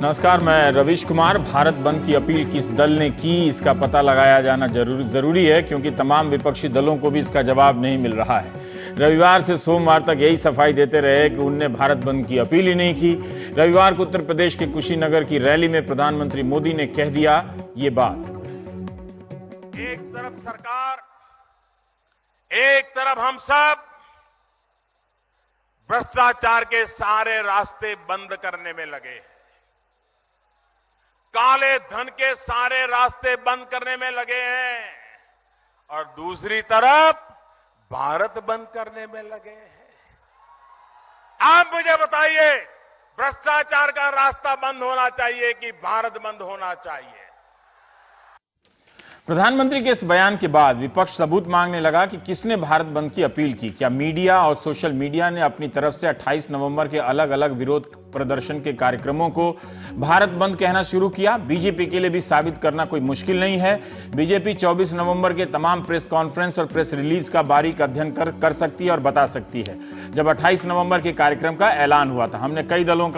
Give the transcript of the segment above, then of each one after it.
नमस्कार, मैं रवीश कुमार। भारत बंद की अपील किस दल ने की, इसका पता लगाया जाना जरूरी है, क्योंकि तमाम विपक्षी दलों को भी इसका जवाब नहीं मिल रहा है। रविवार से सोमवार तक यही सफाई देते रहे कि उनने भारत बंद की अपील ही नहीं की। रविवार को उत्तर प्रदेश के कुशीनगर की रैली में प्रधानमंत्री मोदी ने कह दिया ये बात। एक तरफ सरकार, एक तरफ हम सब भ्रष्टाचार के सारे रास्ते बंद करने में लगे हैं, काले धन के सारे रास्ते बंद करने में लगे हैं, और दूसरी तरफ भारत बंद करने में लगे हैं। आप मुझे बताइए, भ्रष्टाचार का रास्ता बंद होना चाहिए कि भारत बंद होना चाहिए? प्रधानमंत्री के इस बयान के बाद विपक्ष सबूत मांगने लगा कि किसने भारत बंद की अपील की। क्या मीडिया और सोशल मीडिया ने अपनी तरफ से 28 नवंबर के अलग अलग विरोध प्रदर्शन के कार्यक्रमों को भारत बंद कहना शुरू किया? बीजेपी के लिए भी साबित करना कोई मुश्किल नहीं है। बीजेपी 24 नवंबर के तमाम प्रेस कॉन्फ्रेंस और प्रेस रिलीज का बारीक अध्ययन कर सकती है और बता सकती है। जब 28 नवंबर के कार्यक्रम का ऐलान हुआ था, हमने कई दलों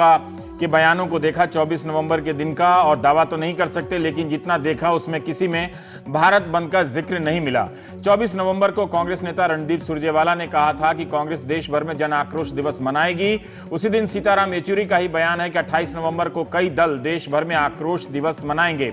के बयानों को देखा 24 नवंबर के दिन का, और दावा तो नहीं कर सकते, लेकिन जितना देखा उसमें किसी में भारत बंद का जिक्र नहीं मिला। 24 नवंबर को कांग्रेस नेता रणदीप सुरजेवाला ने कहा था कि कांग्रेस देश भर में जन आक्रोश दिवस मनाएगी। उसी दिन सीताराम येचुरी का ही बयान है कि 28 नवंबर को कई दल देश भर में आक्रोश दिवस मनाएंगे।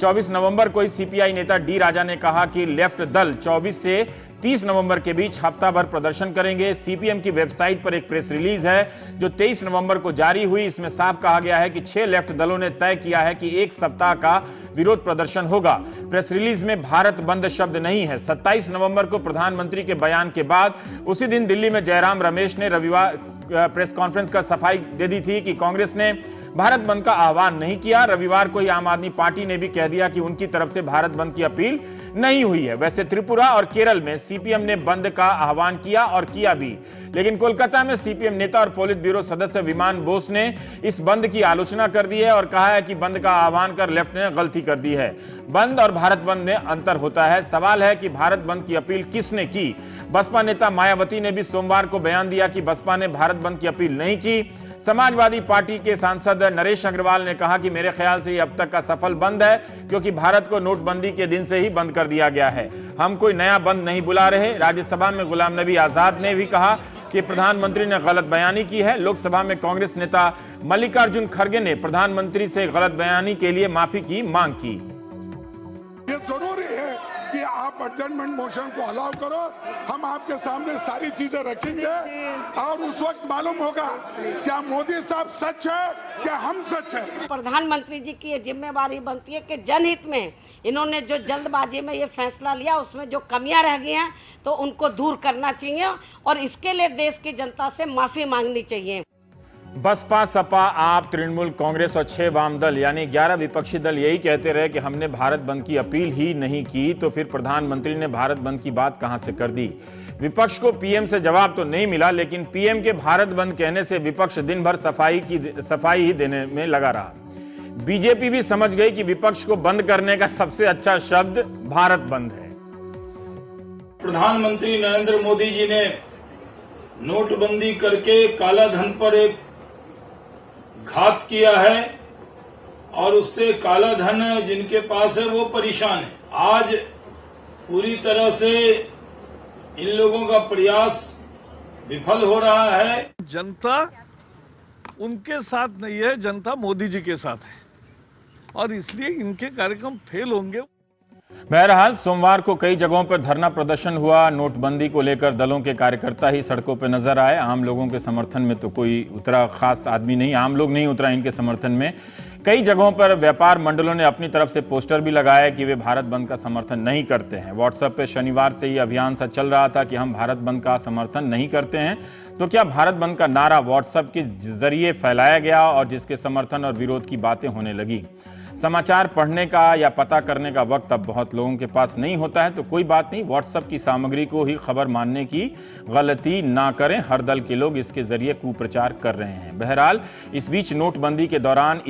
24 नवंबर को ही सीपीआई नेता डी राजा ने कहा कि लेफ्ट दल 24 से 30 नवंबर के बीच हफ्ता भर प्रदर्शन करेंगे। सीपीएम की वेबसाइट पर एक प्रेस रिलीज है जो 23 नवंबर को जारी हुई। इसमें साफ कहा गया है कि 6 लेफ्ट दलों ने तय किया है कि एक सप्ताह का विरोध प्रदर्शन होगा। प्रेस रिलीज में भारत बंद शब्द नहीं है। 27 नवंबर को प्रधानमंत्री के बयान के बाद उसी दिन दिल्ली में जयराम रमेश ने रविवार प्रेस कॉन्फ्रेंस कर सफाई दे दी थी कि कांग्रेस ने भारत बंद का आह्वान नहीं किया। रविवार को ही आम आदमी पार्टी ने भी कह दिया कि उनकी तरफ से भारत बंद की अपील नहीं हुई है। वैसे त्रिपुरा और केरल में सीपीएम ने बंद का आह्वान किया और किया भी, लेकिन कोलकाता में सीपीएम नेता और पोलित ब्यूरो सदस्य विमान बोस ने इस बंद की आलोचना कर दी है और कहा है कि बंद का आह्वान कर लेफ्ट ने गलती कर दी है। बंद और भारत बंद में अंतर होता है। सवाल है कि भारत बंद की अपील किसने की? बसपा नेता मायावती ने भी सोमवार को बयान दिया कि बसपा ने भारत बंद की अपील नहीं की। समाजवादी पार्टी के सांसद नरेश अग्रवाल ने कहा कि मेरे ख्याल से यह अब तक का सफल बंद है, क्योंकि भारत को नोटबंदी के दिन से ही बंद कर दिया गया है। हम कोई नया बंद नहीं बुला रहे। राज्यसभा में गुलाम नबी आजाद ने भी कहा कि प्रधानमंत्री ने गलत बयानी की है। लोकसभा में कांग्रेस नेता मल्लिकार्जुन खड़गे ने प्रधानमंत्री से गलत बयानी के लिए माफी की मांग की। ये जरूरी है कि आप एडजर्नमेंट मोशन को अलाउ करो। हम आपके सामने सारी चीजें रखेंगे और उस वक्त मालूम होगा क्या मोदी साहब सच है, क्या हम सच है। प्रधानमंत्री जी की ये जिम्मेवारी बनती है कि जनहित में इन्होंने जो जल्दबाजी में ये फैसला लिया, उसमें जो कमियां रह गई हैं तो उनको दूर करना चाहिए और इसके लिए देश की जनता से माफी मांगनी चाहिए। बसपा, सपा, आप, तृणमूल कांग्रेस और 6 वाम दल यानी 11 विपक्षी दल यही कहते रहे कि हमने भारत बंद की अपील ही नहीं की, तो फिर प्रधानमंत्री ने भारत बंद की बात कहां से कर दी? विपक्ष को पीएम से जवाब तो नहीं मिला, लेकिन पीएम के भारत बंद कहने से विपक्ष दिन भर सफाई ही देने में लगा रहा। बीजेपी भी समझ गई कि विपक्ष को बंद करने का सबसे अच्छा शब्द भारत बंद है। प्रधानमंत्री नरेंद्र मोदी जी ने नोटबंदी करके काला धन पर एक घात किया है और उससे काला धन जिनके पास है वो परेशान है। आज पूरी तरह से इन लोगों का प्रयास विफल हो रहा है। जनता उनके साथ नहीं है, जनता मोदी जी के साथ है और इसलिए इनके कार्यक्रम फेल होंगे। बहरहाल सोमवार को कई जगहों पर धरना प्रदर्शन हुआ। नोटबंदी को लेकर दलों के कार्यकर्ता ही सड़कों पर नजर आए। आम लोगों के समर्थन में तो कोई उतरा खास आदमी नहीं, आम लोग नहीं उतरा इनके समर्थन में। कई जगहों पर व्यापार मंडलों ने अपनी तरफ से पोस्टर भी लगाए कि वे भारत बंद का समर्थन नहीं करते हैं। व्हाट्सएप पे शनिवार से ही अभियान सा चल रहा था कि हम भारत बंद का समर्थन नहीं करते हैं। तो क्या भारत बंद का नारा व्हाट्सएप के जरिए फैलाया गया और जिसके समर्थन और विरोध की बातें होने लगी? समाचार पढ़ने का या पता करने का वक्त अब बहुत लोगों के पास नहीं होता है, तो कोई बात नहीं, व्हाट्सएप की सामग्री को ही खबर मानने की गलती ना करें। हर दल के लोग इसके जरिए कुप्रचार कर रहे हैं। बहरहाल इस बीच नोटबंदी के दौरान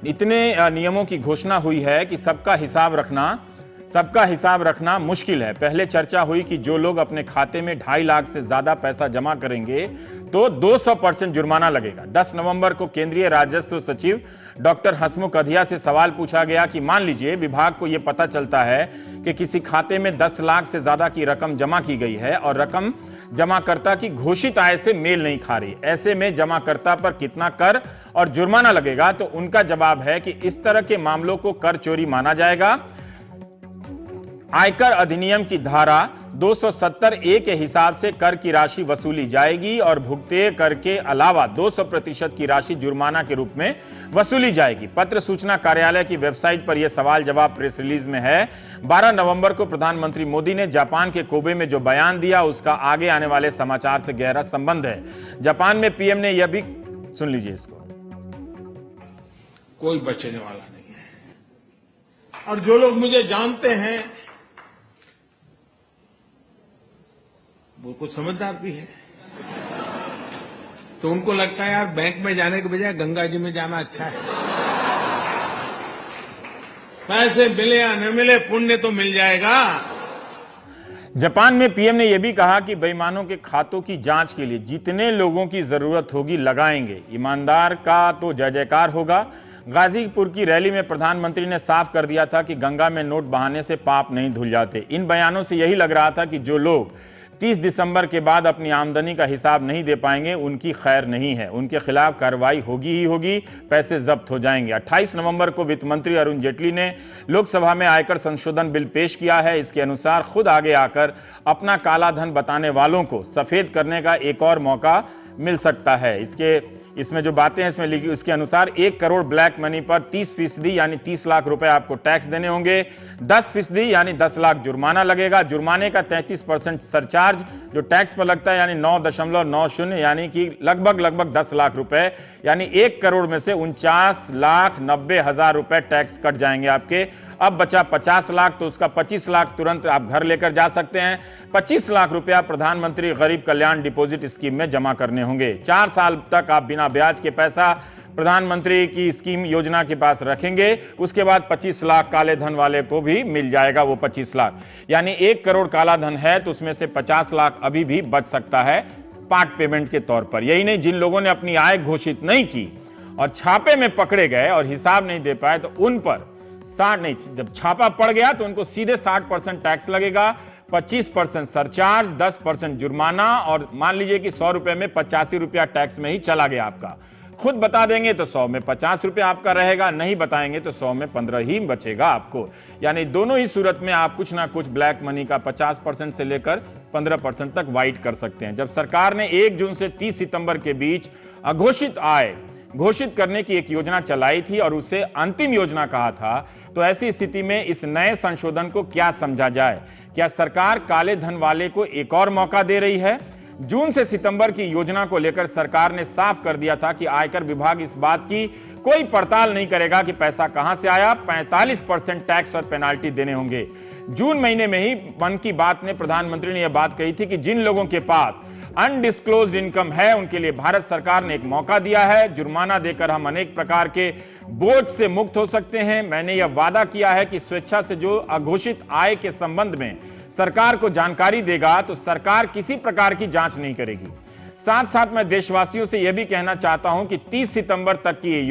इतने नियमों की घोषणा हुई है कि सबका हिसाब रखना मुश्किल है। पहले चर्चा हुई कि जो लोग अपने खाते में 2.5 लाख से ज्यादा पैसा जमा करेंगे तो 200% जुर्माना लगेगा। 10 नवंबर को केंद्रीय राजस्व सचिव डॉक्टर हसमुख अधिया से सवाल पूछा गया कि मान लीजिए विभाग को यह पता चलता है कि किसी खाते में 10 लाख से ज्यादा की रकम जमा की गई है और रकम जमाकर्ता की घोषित आय से मेल नहीं खा रही, ऐसे में जमाकर्ता पर कितना कर और जुर्माना लगेगा? तो उनका जवाब है कि इस तरह के मामलों को कर चोरी माना जाएगा। आयकर अधिनियम की धारा 270A के हिसाब से कर की राशि वसूली जाएगी और भुगतान कर के अलावा 200% की राशि जुर्माना के रूप में वसूली जाएगी। पत्र सूचना कार्यालय की वेबसाइट पर यह सवाल जवाब प्रेस रिलीज में है। 12 नवंबर को प्रधानमंत्री मोदी ने जापान के कोबे में जो बयान दिया उसका आगे आने वाले समाचार से गहरा संबंध है। जापान में पीएम ने यह भी, सुन लीजिए इसको, कोई बचने वाला नहीं है। और जो लोग मुझे जानते हैं वो कुछ समझदार भी है, तो उनको लगता है यार बैंक में जाने के बजाय गंगा जी में जाना अच्छा है। पैसे मिले या न मिले, पुण्य तो मिल जाएगा। जापान में पीएम ने यह भी कहा कि बेईमानों के खातों की जांच के लिए जितने लोगों की जरूरत होगी लगाएंगे, ईमानदार का तो जय जयकार होगा। गाजीपुर की रैली में प्रधानमंत्री ने साफ कर दिया था कि गंगा में नोट बहाने से पाप नहीं धुल जाते। इन बयानों से यही लग रहा था कि जो लोग 30 दिसंबर के बाद अपनी आमदनी का हिसाब नहीं दे पाएंगे उनकी खैर नहीं है, उनके खिलाफ कार्रवाई होगी ही होगी, पैसे जब्त हो जाएंगे। 28 नवंबर को वित्त मंत्री अरुण जेटली ने लोकसभा में आयकर संशोधन बिल पेश किया है। इसके अनुसार खुद आगे आकर अपना काला धन बताने वालों को सफेद करने का एक और मौका मिल सकता है। इसमें जो बातें हैं इसमें लिखी, उसके अनुसार 1 करोड़ ब्लैक मनी पर 30% यानी 30 लाख रुपए आपको टैक्स देने होंगे, 10% यानी 10 लाख जुर्माना लगेगा। जुर्माने का 33% सरचार्ज जो टैक्स पर लगता है यानी 9.90 यानी कि लगभग 10 लाख रुपए, यानी 1 करोड़ में से 49,90,000 रुपए टैक्स कट जाएंगे आपके। अब बचा 50 लाख, तो उसका 25 लाख तुरंत आप घर लेकर जा सकते हैं। 25 लाख रुपया प्रधानमंत्री गरीब कल्याण डिपॉजिट स्कीम में जमा करने होंगे। 4 साल तक आप बिना ब्याज के पैसा प्रधानमंत्री की स्कीम योजना के पास रखेंगे। उसके बाद 25 लाख काले धन वाले को भी मिल जाएगा वो 25 लाख, यानी 1 करोड़ काला धन है तो उसमें से 50 लाख अभी भी बच सकता है पार्ट पेमेंट के तौर पर। यही नहीं, जिन लोगों ने अपनी आय घोषित नहीं की और छापे में पकड़े गए और हिसाब नहीं दे पाए तो उन पर 60 नहीं, जब छापा पड़ गया तो उनको सीधे 60% टैक्स लगेगा, 25% सरचार्ज, 10% जुर्माना और मान लीजिए कि 100 रुपए में 85 रुपया टैक्स में ही चला गया आपका। खुद बता देंगे तो 100 में 50 रुपया आपका रहेगा, नहीं बताएंगे तो 100 में 15 ही बचेगा आपको। यानी दोनों ही सूरत में आप कुछ ना कुछ ब्लैक मनी का 50% से लेकर 15% तक वाइट कर सकते हैं। जब सरकार ने 1 जून से 30 सितंबर के बीच अघोषित आय घोषित करने की एक योजना चलाई थी और उसे अंतिम योजना कहा था, तो ऐसी स्थिति में इस नए संशोधन को क्या समझा जाए? क्या सरकार काले धन वाले को एक और मौका दे रही है? जून से सितंबर की योजना को लेकर सरकार ने साफ कर दिया था कि आयकर विभाग इस बात की कोई पड़ताल नहीं करेगा कि पैसा कहां से आया। 45% टैक्स और पेनाल्टी देने होंगे। जून महीने में ही मन की बात में प्रधानमंत्री ने यह बात कही थी कि जिन लोगों के पास अनडिस्क्लोज्ड इनकम है उनके लिए भारत सरकार ने एक मौका दिया है। जुर्माना देकर हम अनेक प्रकार के बोझ से मुक्त हो सकते हैं। मैंने यह वादा किया है कि स्वेच्छा से जो अघोषित आय के संबंध में सरकार को जानकारी देगा तो सरकार किसी प्रकार की जांच नहीं करेगी। साथ साथ मैं देशवासियों से यह भी कहना चाहता हूं कि 30 सितंबर तक की ये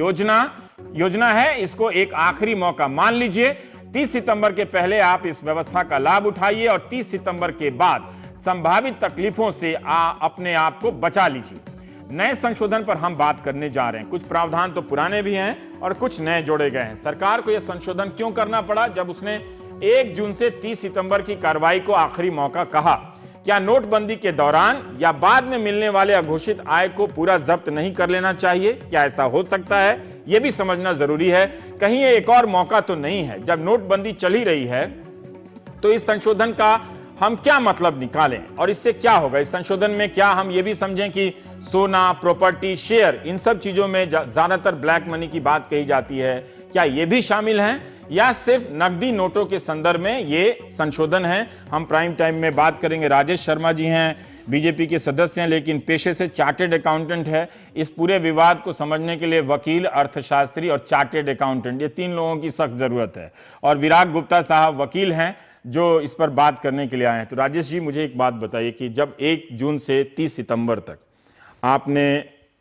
योजना है, इसको एक आखिरी मौका मान लीजिए। 30 सितंबर के पहले आप इस व्यवस्था का लाभ उठाइए और 30 सितंबर के बाद संभावित तकलीफों से अपने आप को बचा लीजिए। नए संशोधन पर हम बात करने जा रहे हैं। कुछ प्रावधान तो पुराने भी हैं और कुछ नए जोड़े गए हैं। सरकार को यह संशोधन क्यों करना पड़ा जब उसने 1 जून से 30 सितंबर की कार्रवाई को आखिरी मौका कहा? क्या नोटबंदी के दौरान या बाद में मिलने वाले अघोषित आय को पूरा जब्त नहीं कर लेना चाहिए? क्या ऐसा हो सकता है? यह भी समझना जरूरी है। कहीं ये एक और मौका तो नहीं है? जब नोटबंदी चल ही रही है तो इस संशोधन का हम क्या मतलब निकालें और इससे क्या होगा? इस संशोधन में क्या हम ये भी समझें कि सोना, प्रॉपर्टी, शेयर, इन सब चीजों में ज्यादातर ब्लैक मनी की बात कही जाती है, क्या ये भी शामिल हैं या सिर्फ नकदी नोटों के संदर्भ में ये संशोधन है? हम प्राइम टाइम में बात करेंगे। राजेश शर्मा जी हैं, बीजेपी के सदस्य हैं लेकिन पेशे से चार्टेड अकाउंटेंट है। इस पूरे विवाद को समझने के लिए वकील, अर्थशास्त्री और चार्टेड अकाउंटेंट, ये 3 लोगों की सख्त जरूरत है। और विराग गुप्ता साहब वकील हैं जो इस पर बात करने के लिए आए हैं। तो राजेश जी, मुझे एक बात बताइए कि जब 1 जून से 30 सितंबर तक आपने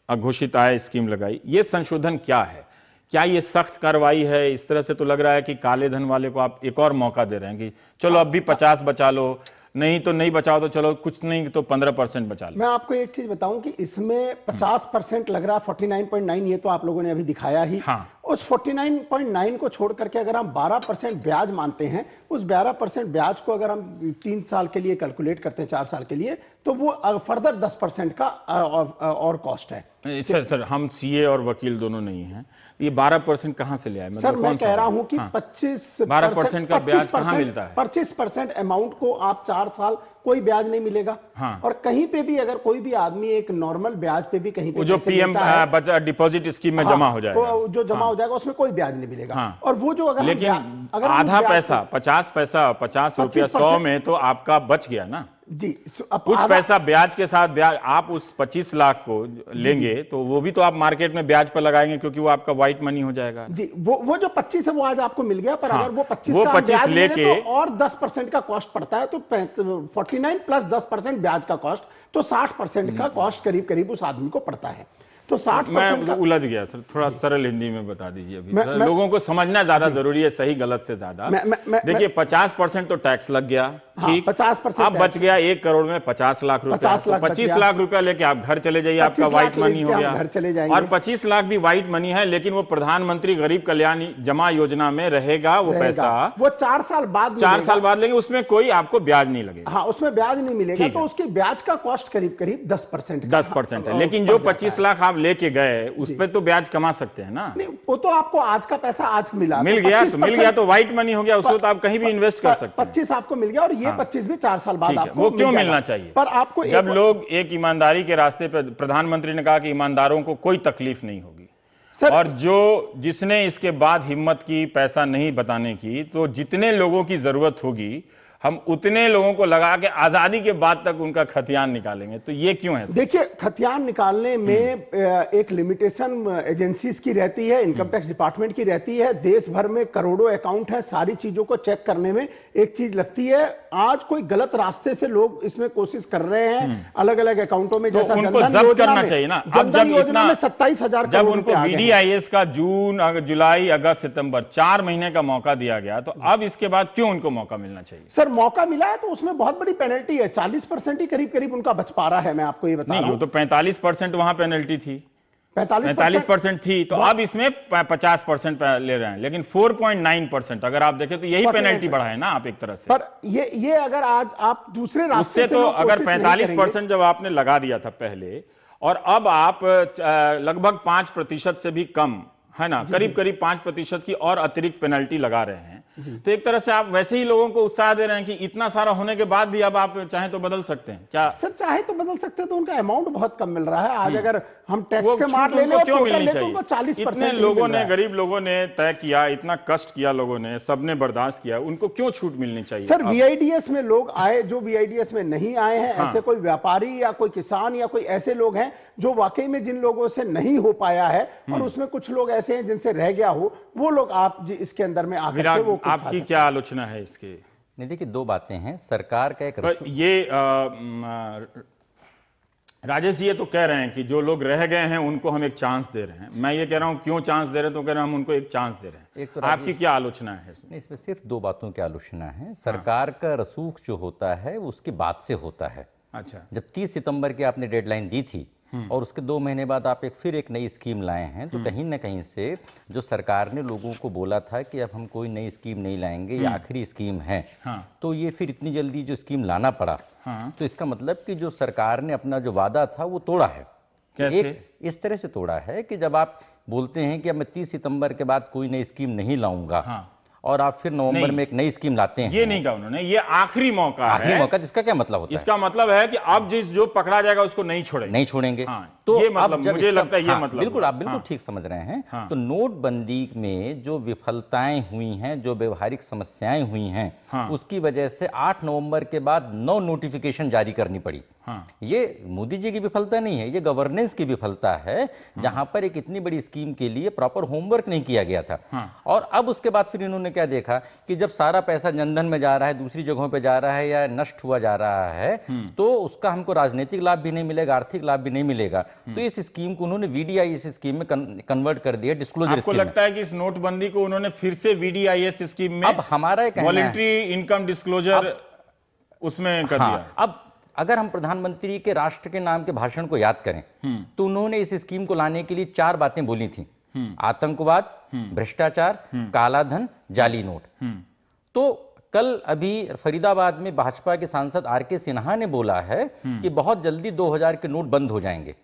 अघोषित आय स्कीम लगाई, ये संशोधन क्या है? क्या ये सख्त कार्रवाई है? इस तरह से तो लग रहा है कि काले धन वाले को आप एक और मौका दे रहे हैं कि चलो अब भी 50 बचा लो, नहीं तो नहीं बचाओ तो चलो कुछ नहीं तो 15% बचा लो। मैं आपको एक चीज बताऊं कि इसमें 50% लग रहा है, 49.9 ये तो आप लोगों ने अभी दिखाया ही। हाँ। उस 49.9 को छोड़ करके अगर हम 12% ब्याज मानते हैं, उस 12% ब्याज को अगर हम 3 साल के लिए कैलकुलेट करते हैं, 4 साल के लिए, तो वो फर्दर 10% का और कॉस्ट है। सर हम सीए और वकील दोनों नहीं हैं, ये 12% कहां से ले आए? सर मैं कह रहा हूं कि 12% का ब्याज कहां मिलता है? 25% अमाउंट को आप 4 साल कोई ब्याज नहीं मिलेगा। हाँ। और कहीं पे भी अगर कोई भी आदमी एक नॉर्मल ब्याज पे भी कहीं पे जो पीएम डिपॉजिट स्कीम में जमा हो जाएगा, जो जमा हो जाएगा उसमें कोई ब्याज नहीं मिलेगा। हाँ। और वो जो अगर लेकिन अगर आधा पैसा 50 पैसा 50 रुपया 100 में तो आपका बच गया ना जी। कुछ पैसा ब्याज के साथ, ब्याज आप उस 25 लाख को लेंगे तो वो भी तो आप मार्केट में ब्याज पर लगाएंगे क्योंकि वो आपका व्हाइट मनी हो जाएगा जी। वो जो 25 है वो आज आपको मिल गया, पर हाँ, अगर वो 25 वो का 25 ब्याज लेके तो और 10% का कॉस्ट पड़ता है, तो 49 प्लस 10% ब्याज का कॉस्ट, तो 60% का कॉस्ट करीब करीब उस आदमी को पड़ता है। तो 60% मैं उलझ गया सर, थोड़ा सरल हिंदी में बता दीजिए अभी। लोगों को समझना ज्यादा जरूरी है, सही गलत से ज्यादा। देखिए 50% तो टैक्स लग गया, ठीक, 50% अब बच गया 1 करोड़ में 50 लाख रुपया। 25 लाख रुपया लेके आप घर चले जाइए, आपका व्हाइट मनी हो गया। घर चले जाएंगे। और 25 लाख भी व्हाइट मनी है, लेकिन वो प्रधानमंत्री गरीब कल्याण जमा योजना में रहेगा वो पैसा। वो 4 साल बाद 4 साल बाद लेंगे, उसमें कोई आपको ब्याज नहीं लगेगा। हाँ, उसमें ब्याज नहीं मिलेगा, तो उसकी ब्याज का कॉस्ट करीब करीब 10% है। लेकिन जो 25 लाख आप लेके गए उस पर तो ब्याज कमा सकते हैं ना। नहीं, वो तो आपको आज का पैसा आज मिला, मिल गया तो व्हाइट मनी हो गया, उसको तो आप कहीं भी इन्वेस्ट कर सकते हैं। 25 आपको मिल गया और ये 25 भी 4 साल बाद आपको वो क्यों मिलना चाहिए? पर आपको जब लोग एक ईमानदारी के रास्ते पर, प्रधानमंत्री ने कहा कि ईमानदारों को कोई तकलीफ नहीं होगी, और जिसने इसके बाद हिम्मत की पैसा नहीं बताने की, तो जितने लोगों की जरूरत होगी हम उतने लोगों को लगा के आजादी के बाद तक उनका खतियान निकालेंगे। तो ये क्यों है? देखिए, खतियान निकालने में एक लिमिटेशन एजेंसीज की रहती है, इनकम टैक्स डिपार्टमेंट की रहती है, देश भर में करोड़ों अकाउंट है, सारी चीजों को चेक करने में एक चीज लगती है। आज कोई गलत रास्ते से लोग इसमें कोशिश कर रहे हैं अलग अलग अकाउंटों में, जैसा उनको जब्त करना चाहिए ना। अब जब योजना में 27,000 जब उनको बीडीआईएस का जून जुलाई अगस्त सितंबर 4 महीने का मौका दिया गया, तो अब इसके बाद क्यों उनको मौका मिलना चाहिए? सर मौका मिला है तो उसमें बहुत बड़ी पेनल्टी है, 40% ही करीब करीब उनका बच पा रहा है। मैं आपको ये बता रहा हूं, तो 45% वहां पेनल्टी थी, 45% थी, तो अब इसमें 50% ले रहे हैं। लेकिन 4.9% अगर आप देखें तो यही पेनल्टी बढ़ा है ना आप एक तरह से। पर ये अगर आज आप दूसरे रास्ते से तो अगर 45% जब आपने लगा दिया था पहले, और अब आप लगभग 5% से भी कम है ना, करीब करीब 5% की और अतिरिक्त पेनल्टी लगा रहे हैं, तो एक तरह से आप वैसे ही लोगों को उत्साह दे रहे हैं कि इतना सारा होने के बाद भी अब आप चाहें तो बदल सकते हैं। क्या सर चाहे तो बदल सकते हैं, तो उनका अमाउंट बहुत कम मिल रहा है। आज अगर हम टैक्स के मार ले लें, क्यों मिलनी चाहिए? तो 40% इतने लोगों ने, गरीब लोगों ने तय किया, इतना कष्ट किया लोगों ने, सबने बर्दाश्त किया, उनको क्यों छूट मिलनी चाहिए? सर वीआईडीएस में लोग आए, जो वीआईडीएस में नहीं आए हैं, ऐसे कोई व्यापारी या कोई किसान या कोई ऐसे लोग हैं जो वाकई में जिन लोगों से नहीं हो पाया है, और उसमें कुछ लोग ऐसे हैं जिनसे रह गया हो, वो लोग आप इसके अंदर में आकर के वो आपकी क्या आलोचना है इसके? नहीं, देखिए 2 बातें हैं। सरकार का एक ये राजेश जी ये तो कह रहे हैं कि जो लोग रह गए हैं उनको हम एक चांस दे रहे हैं। मैं ये कह रहा हूं क्यों चांस दे रहे हैं, तो कह रहे हैं हम उनको एक चांस दे रहे हैं। एक तो आपकी क्या आलोचना है इसमें? इसमें सिर्फ 2 बातों की आलोचना है। सरकार का रसूख जो होता है उसके बाद से होता है। अच्छा, जब 30 सितंबर की आपने डेडलाइन दी थी और उसके 2 महीने बाद आप फिर एक नई स्कीम लाए हैं, तो कहीं ना कहीं से जो सरकार ने लोगों को बोला था कि अब हम कोई नई स्कीम नहीं लाएंगे, ये आखिरी स्कीम है, तो ये फिर इतनी जल्दी जो स्कीम लाना पड़ा, तो इसका मतलब कि जो सरकार ने अपना जो वादा था वो तोड़ा है। कैसे? इस तरह से तोड़ा है कि जब आप बोलते हैं कि अब मैं 30 सितंबर के बाद कोई नई स्कीम नहीं लाऊंगा, और आप फिर नवंबर में एक नई स्कीम लाते हैं, ये नहीं कहा उन्होंने, ये आखिरी मौका है। आखिरी मौका, जिसका क्या मतलब होता है? इसका मतलब है कि अब जो पकड़ा जाएगा उसको नहीं छोड़ेंगे। तो ये मतलब मुझे लगता है ये मतलब बिल्कुल आप बिल्कुल ठीक समझ रहे हैं। तो नोटबंदी में जो विफलताएं हुई हैं, जो व्यवहारिक समस्याएं हुई हैं, उसकी वजह से 8 नवंबर के बाद 9 नोटिफिकेशन जारी करनी पड़ी। हाँ। ये मोदी जी की विफलता नहीं है, ये गवर्नेंस की विफलता है, जहां पर एक इतनी बड़ी स्कीम के लिए प्रॉपर होमवर्क नहीं किया गया था। हाँ। और अब उसके बाद फिर इन्होंने क्या देखा कि जब सारा पैसा जनधन में जा रहा है, दूसरी जगहों पे जा रहा है या नष्ट हुआ जा रहा है, तो उसका हमको राजनीतिक लाभ भी नहीं मिलेगा, आर्थिक लाभ भी नहीं मिलेगा। तो इस स्कीम को उन्होंने VDIS स्कीम में कन्वर्ट कर दिया, डिस्क्लोजर आपको स्कीम। लगता है कि इस नोटबंदी को उन्होंने फिर से VDIS स्कीम में अब हमारा ये कहना है, वॉलंटरी इनकम डिस्क्लोजर उसमें कर दिया? अब अगर हम प्रधानमंत्री के राष्ट्र के नाम के भाषण को याद करें तो उन्होंने इस स्कीम को लाने के लिए 4 बातें बोली थी: आतंकवाद, भ्रष्टाचार, काला धन, जाली नोट। तो कल अभी फरीदाबाद में भाजपा के सांसद RK सिन्हा ने बोला है कि बहुत जल्दी 2000 के नोट बंद हो जाएंगे,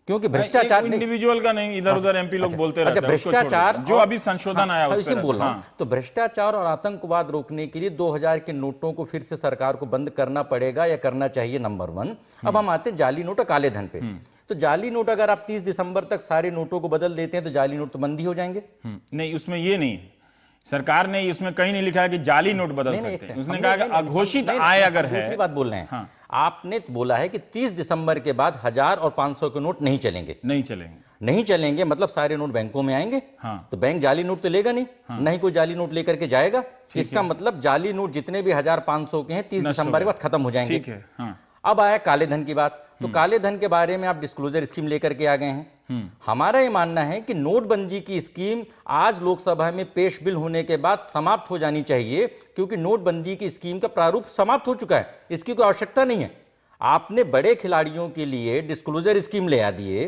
क्योंकि भ्रष्टाचार इंडिविजुअल का नहीं, इधर उधर MP लोग बोलते रहते हैं। भ्रष्टाचार जो अभी संशोधन आया उसमें उसमें बोल रहा हूं। तो भ्रष्टाचार और आतंकवाद रोकने के लिए 2000 के नोटों को फिर से सरकार को बंद करना पड़ेगा या करना चाहिए, नंबर 1। अब हम आते हैं जाली नोट और काले धन पे। तो जाली नोट अगर आप 30 दिसंबर तक सारे नोटों को बदल देते हैं तो जाली नोट तो बंद ही हो जाएंगे। नहीं, उसमें ये नहीं है, सरकार ने इसमें कहीं नहीं लिखा है कि जाली नोट बदल सकते हैं। उसने कहा कि अघोषित आय अगर है। दूसरी बात बोल रहे हैं, आपने बोला है कि 30 दिसंबर के बाद 1000 और 500 के नोट नहीं चलेंगे। नहीं चलेंगे मतलब सारे नोट बैंकों में आएंगे। तो बैंक जाली नोट तो लेगा नहीं, नहीं कोई जाली नोट लेकर के जाएगा। इसका मतलब जाली नोट जितने भी 1000-500 के हैं 30 दिसंबर के बाद खत्म हो जाएंगे। ठीक है। अब आया काले धन की बात। तो काले धन के बारे में आप डिस्क्लोजर स्कीम लेकर के आ गए हैं। हमारा ये मानना है कि नोटबंदी की स्कीम आज लोकसभा में पेश बिल होने के बाद समाप्त हो जानी चाहिए, क्योंकि नोटबंदी की स्कीम का प्रारूप समाप्त हो चुका है, इसकी कोई आवश्यकता नहीं है। आपने बड़े खिलाड़ियों के लिए डिस्क्लोजर स्कीम ले आ दिए,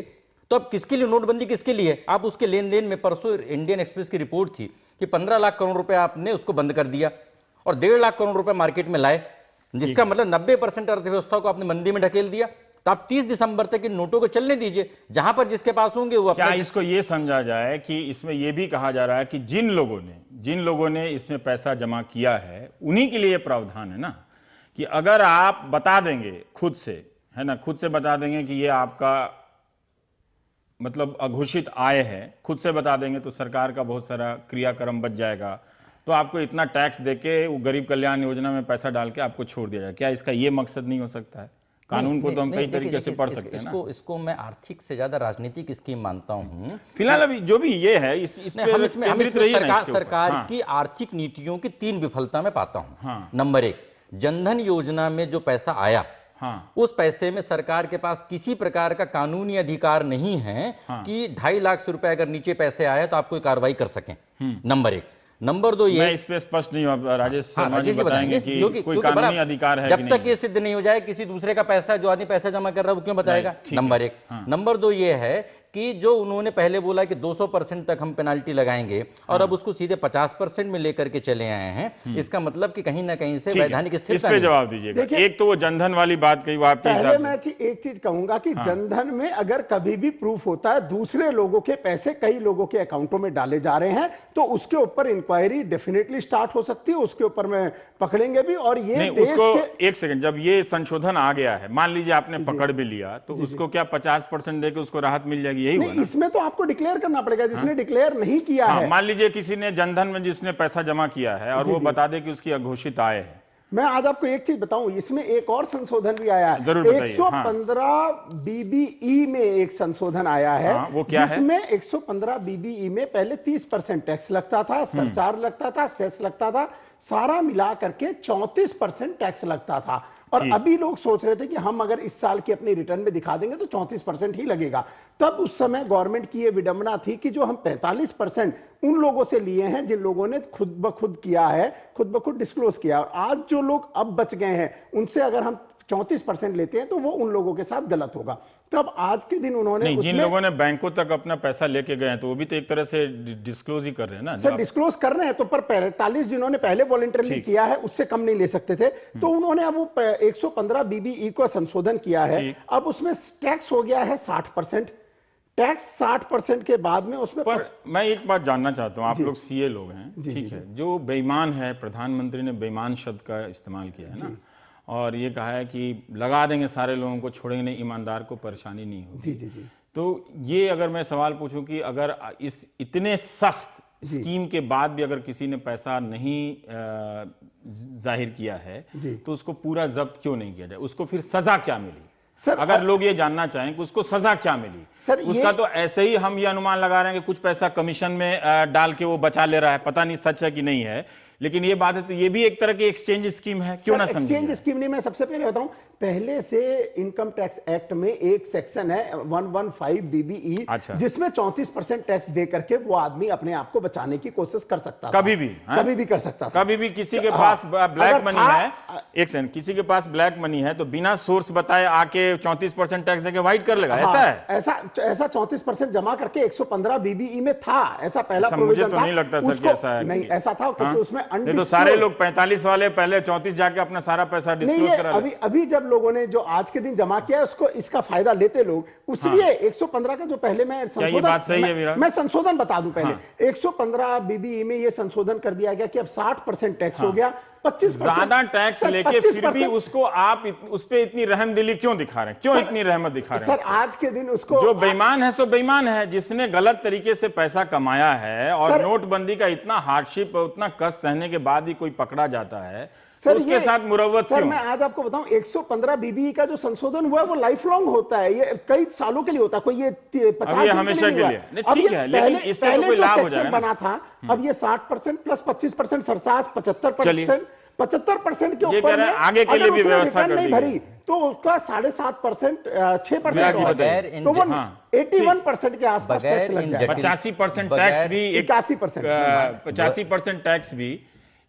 तो अब किसके लिए नोटबंदी, किसके लिए? आप उसके लेन देन में, परसों इंडियन एक्सप्रेस की रिपोर्ट थी कि 15 लाख करोड़ रुपए आपने उसको बंद कर दिया और 1.5 लाख करोड़ रुपए मार्केट में लाए, जिसका मतलब 90% अर्थव्यवस्था को आपने मंदी में ढकेल दिया। तो आप 30 दिसंबर तक इन नोटों को चलने दीजिए, जहां पर जिसके पास होंगे वो। क्या इसको ये समझा जाए कि इसमें ये भी कहा जा रहा है कि जिन लोगों ने इसमें पैसा जमा किया है उन्हीं के लिए प्रावधान है ना, कि अगर आप बता देंगे खुद से, है ना, खुद से बता देंगे कि ये आपका मतलब अघोषित आय है, खुद से बता देंगे तो सरकार का बहुत सारा क्रियाक्रम बच जाएगा, तो आपको इतना टैक्स देके वो गरीब कल्याण योजना में पैसा डाल के आपको छोड़ दिया जाए। क्या इसका ये मकसद नहीं हो सकता है? कानून को तो हम कई तरीके से पढ़ सकते हैं ना। इसको मैं आर्थिक से ज्यादा राजनीतिक स्कीम मानता हूं। फिलहाल अभी जो भी ये है सरकार की आर्थिक नीतियों की 3 विफलता में पाता हूं। नंबर 1, जनधन योजना में जो पैसा आया, उस पैसे में सरकार के पास किसी प्रकार का कानूनी अधिकार नहीं है कि 2.5 लाख रुपए अगर नीचे पैसे आए तो आप कोई कार्रवाई कर सकें। नंबर 1। नंबर 2 ये, मैं इस पे स्पष्ट नहीं हूं, राजेश शर्मा जी बताएंगे कि कोई कानूनी अधिकार है। जब तक ये सिद्ध नहीं हो जाए किसी दूसरे का पैसा, जो आदमी पैसा जमा कर रहा है वो क्यों बताएगा? नंबर 1। नंबर 2 ये है कि जो उन्होंने पहले बोला कि 200% तक हम पेनाल्टी लगाएंगे और अब उसको सीधे 50% में लेकर के चले आए हैं। इसका मतलब कि कहीं ना कहीं से वैधानिक स्थिरता। इस पे जवाब दीजिएगा। एक तो वो जनधन वाली बात कही, वो आपके पहले मैं एक चीज कहूंगा कि जनधन में अगर कभी भी प्रूफ होता है दूसरे लोगों के पैसे कई लोगों के अकाउंटों में डाले जा रहे हैं, तो उसके ऊपर इंक्वायरी डेफिनेटली स्टार्ट हो सकती है, उसके ऊपर में पकड़ेंगे भी। और ये देश के, एक सेकंड, जब ये संशोधन आ गया है, मान लीजिए आपने पकड़ भी लिया, तो उसको क्या 50% देके उसको राहत मिल जाएगी? यही हुआ ना? इसमें तो आपको डिक्लेयर करना पड़ेगा, जिसने डिक्लेयर नहीं किया है। मान लीजिए किसी ने जनधन में जिसने पैसा जमा किया है और वो बता दे कि उसकी अघोषित आय है। मैं आज आपको एक चीज बताऊं, इसमें एक और संशोधन भी आया है। 115 BBE में एक संशोधन आया है। वो क्या है? जिसमें 115 BBE में पहले 30% टैक्स लगता था, सरचार्ज लगता था, सेस लगता था, सारा मिला करके 34% टैक्स लगता था। और अभी लोग सोच रहे थे कि हम अगर इस साल की अपनी रिटर्न में दिखा देंगे तो 34% ही लगेगा। तब उस समय गवर्नमेंट की यह विडंबना थी कि जो हम 45% उन लोगों से लिए हैं जिन लोगों ने खुद ब खुद किया है, खुद ब खुद डिस्क्लोज किया। और आज जो लोग अब बच गए हैं उनसे अगर हम 34% लेते हैं तो वो उन लोगों के साथ गलत होगा। तब आज के दिन उन्होंने जिन लोगों ने बैंकों तक अपना पैसा लेके गए हैं तो वो भी तो एक तरह से डिस्क्लोज ही कर रहे हैं ना। सर डिस्क्लोज कर रहे हैं तो, पर 45 जिन्होंने पहले वॉलंटरली किया है उससे कम नहीं ले सकते थे, तो उन्होंने अब वो 115 BBE को संशोधन किया है। अब उसमें टैक्स हो गया है 60%। टैक्स 60% के बाद में उसमें। पर मैं एक बात जानना चाहता हूं, आप लोग CA लोग हैं, ठीक है, जो बेईमान है, प्रधानमंत्री ने बेईमान शब्द का इस्तेमाल किया है ना, और ये कहा है कि लगा देंगे सारे लोगों को, छोड़ेंगे नहीं, ईमानदार को परेशानी नहीं होगी। जी। तो ये अगर मैं सवाल पूछूं कि अगर इस इतने सख्त स्कीम के बाद भी अगर किसी ने पैसा नहीं जाहिर किया है तो उसको पूरा जब्त क्यों नहीं किया जाए? उसको फिर सजा क्या मिली? सर, अगर लोग ये जानना चाहें कि उसको सजा क्या मिली, सर, उसका तो ऐसे ही हम ये अनुमान लगा रहे हैं कि कुछ पैसा कमीशन में डाल के वो बचा ले रहा है, पता नहीं सच है कि नहीं है, लेकिन ये बात है तो ये भी एक तरह की एक्सचेंज स्कीम है, क्यों ना समझें। एक्सचेंज स्कीम नहीं, मैं सबसे पहले बताऊं, पहले से इनकम टैक्स एक्ट में एक सेक्शन है 115 BBE, अच्छा। जिसमें 34% टैक्स दे करके वो आदमी अपने आप को बचाने की कोशिश कर सकता था। कभी भी, कभी भी कर सकता था। कभी भी किसी के पास ब्लैक अगर मनी था- है, एक सेकंड, किसी के पास ब्लैक मनी है तो बिना सोर्स बताए आके 34% टैक्स देके वाइट कर लेगा, ऐसा है? ऐसा 34% जमा करके 115 BBE में था, ऐसा पहला अच्छा, मुझे प्रोविजन तो था। नहीं लगता सर कि उसको- ऐसा है। नहीं, ऐसा था क्योंकि हाँ? उसमें नहीं तो सारे लोग 45 वाले पहले 34 जाके अपना सारा पैसा नहीं, डिस्क्लोज ये करा अभी अभी जब लोगों ने जो आज के दिन जमा किया है उसको इसका फायदा लेते लोग, इसलिए 115 का जो पहले मैं ये बात सही है विराट? मैं संशोधन बता दूं पहले। हाँ। 115 BBE में ये संशोधन कर दिया गया कि अब 60% टैक्स हो गया, 25% ज्यादा टैक्स सर, लेके फिर भी 25% उसको आप उस पे इतनी रहमदिली क्यों दिखा रहे हैं, क्यों इतनी रहमत दिखा रहे सर हैं? आज के दिन उसको जो बेईमान है सो बेईमान है, जिसने गलत तरीके से पैसा कमाया है और सर- नोटबंदी का इतना हार्डशिप उतना कष्ट सहने के बाद ही कोई पकड़ा जाता है, सर, तो उसके ये- साथ मुरव्वत सर क्यों? मैं आज आपको बताऊं 115 BBE का जो संशोधन हुआ है वो लाइफ लॉन्ग होता है, ये कई सालों के लिए होता है, कोई ये 50 अब ये दिन हमेशा नहीं के हुआ लिए। नहीं, अब ठीक ये है, लेकिन पहले- इससे तो पहले कोई जो लाभ हो सेक्शन जाएगा ना। बना था, अब ये 60% प्लस 25% सरचार्ज 75%, 75% के ये कह ऊपर रहे हैं में आगे के अगर लिए भी उसने व्यवस्था रिटर्न कर नहीं दी भरी गई। तो उसका 7.5%, 6% विराट जी होगा। बताइए। तो वो हाँ, 81% के आसपास बगैर टैक्स लग इन जाएगा। जटिल- 85% बगैर- टैक्स भी 81%, 85% टैक्स भी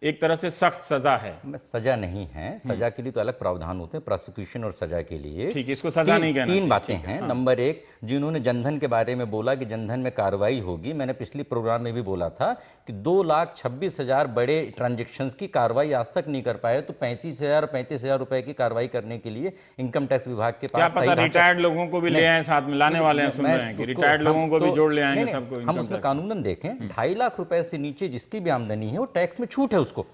एक तरह से सख्त सजा है। सजा नहीं है, सजा के लिए तो अलग प्रावधान होते हैं, प्रोसिक्यूशन और सजा के लिए। ठीक है, इसको सजा नहीं कहना तीन चाहिए, बातें ठीक है, हैं। हाँ। नंबर एक, जिन्होंने जनधन के बारे में बोला कि जनधन में कार्रवाई होगी, मैंने पिछली प्रोग्राम में भी बोला था कि 2,26,000 बड़े ट्रांजेक्शन्स की कार्रवाई आज तक नहीं कर पाए, तो 35,000 रुपए की कार्रवाई करने के लिए इनकम टैक्स विभाग के क्या पास पता रिटायर्ड लोगों को भी ले आए साथ में, लाने वाले हैं, सुन रहे हैं कि रिटायर्ड लोगों को भी जोड़ ले आएंगे सबको हम इनकम उसमें टैक्स। कानूनन देखें, 2.5 लाख रुपए से नीचे जिसकी भी आमदनी है वो टैक्स में छूट है उसको,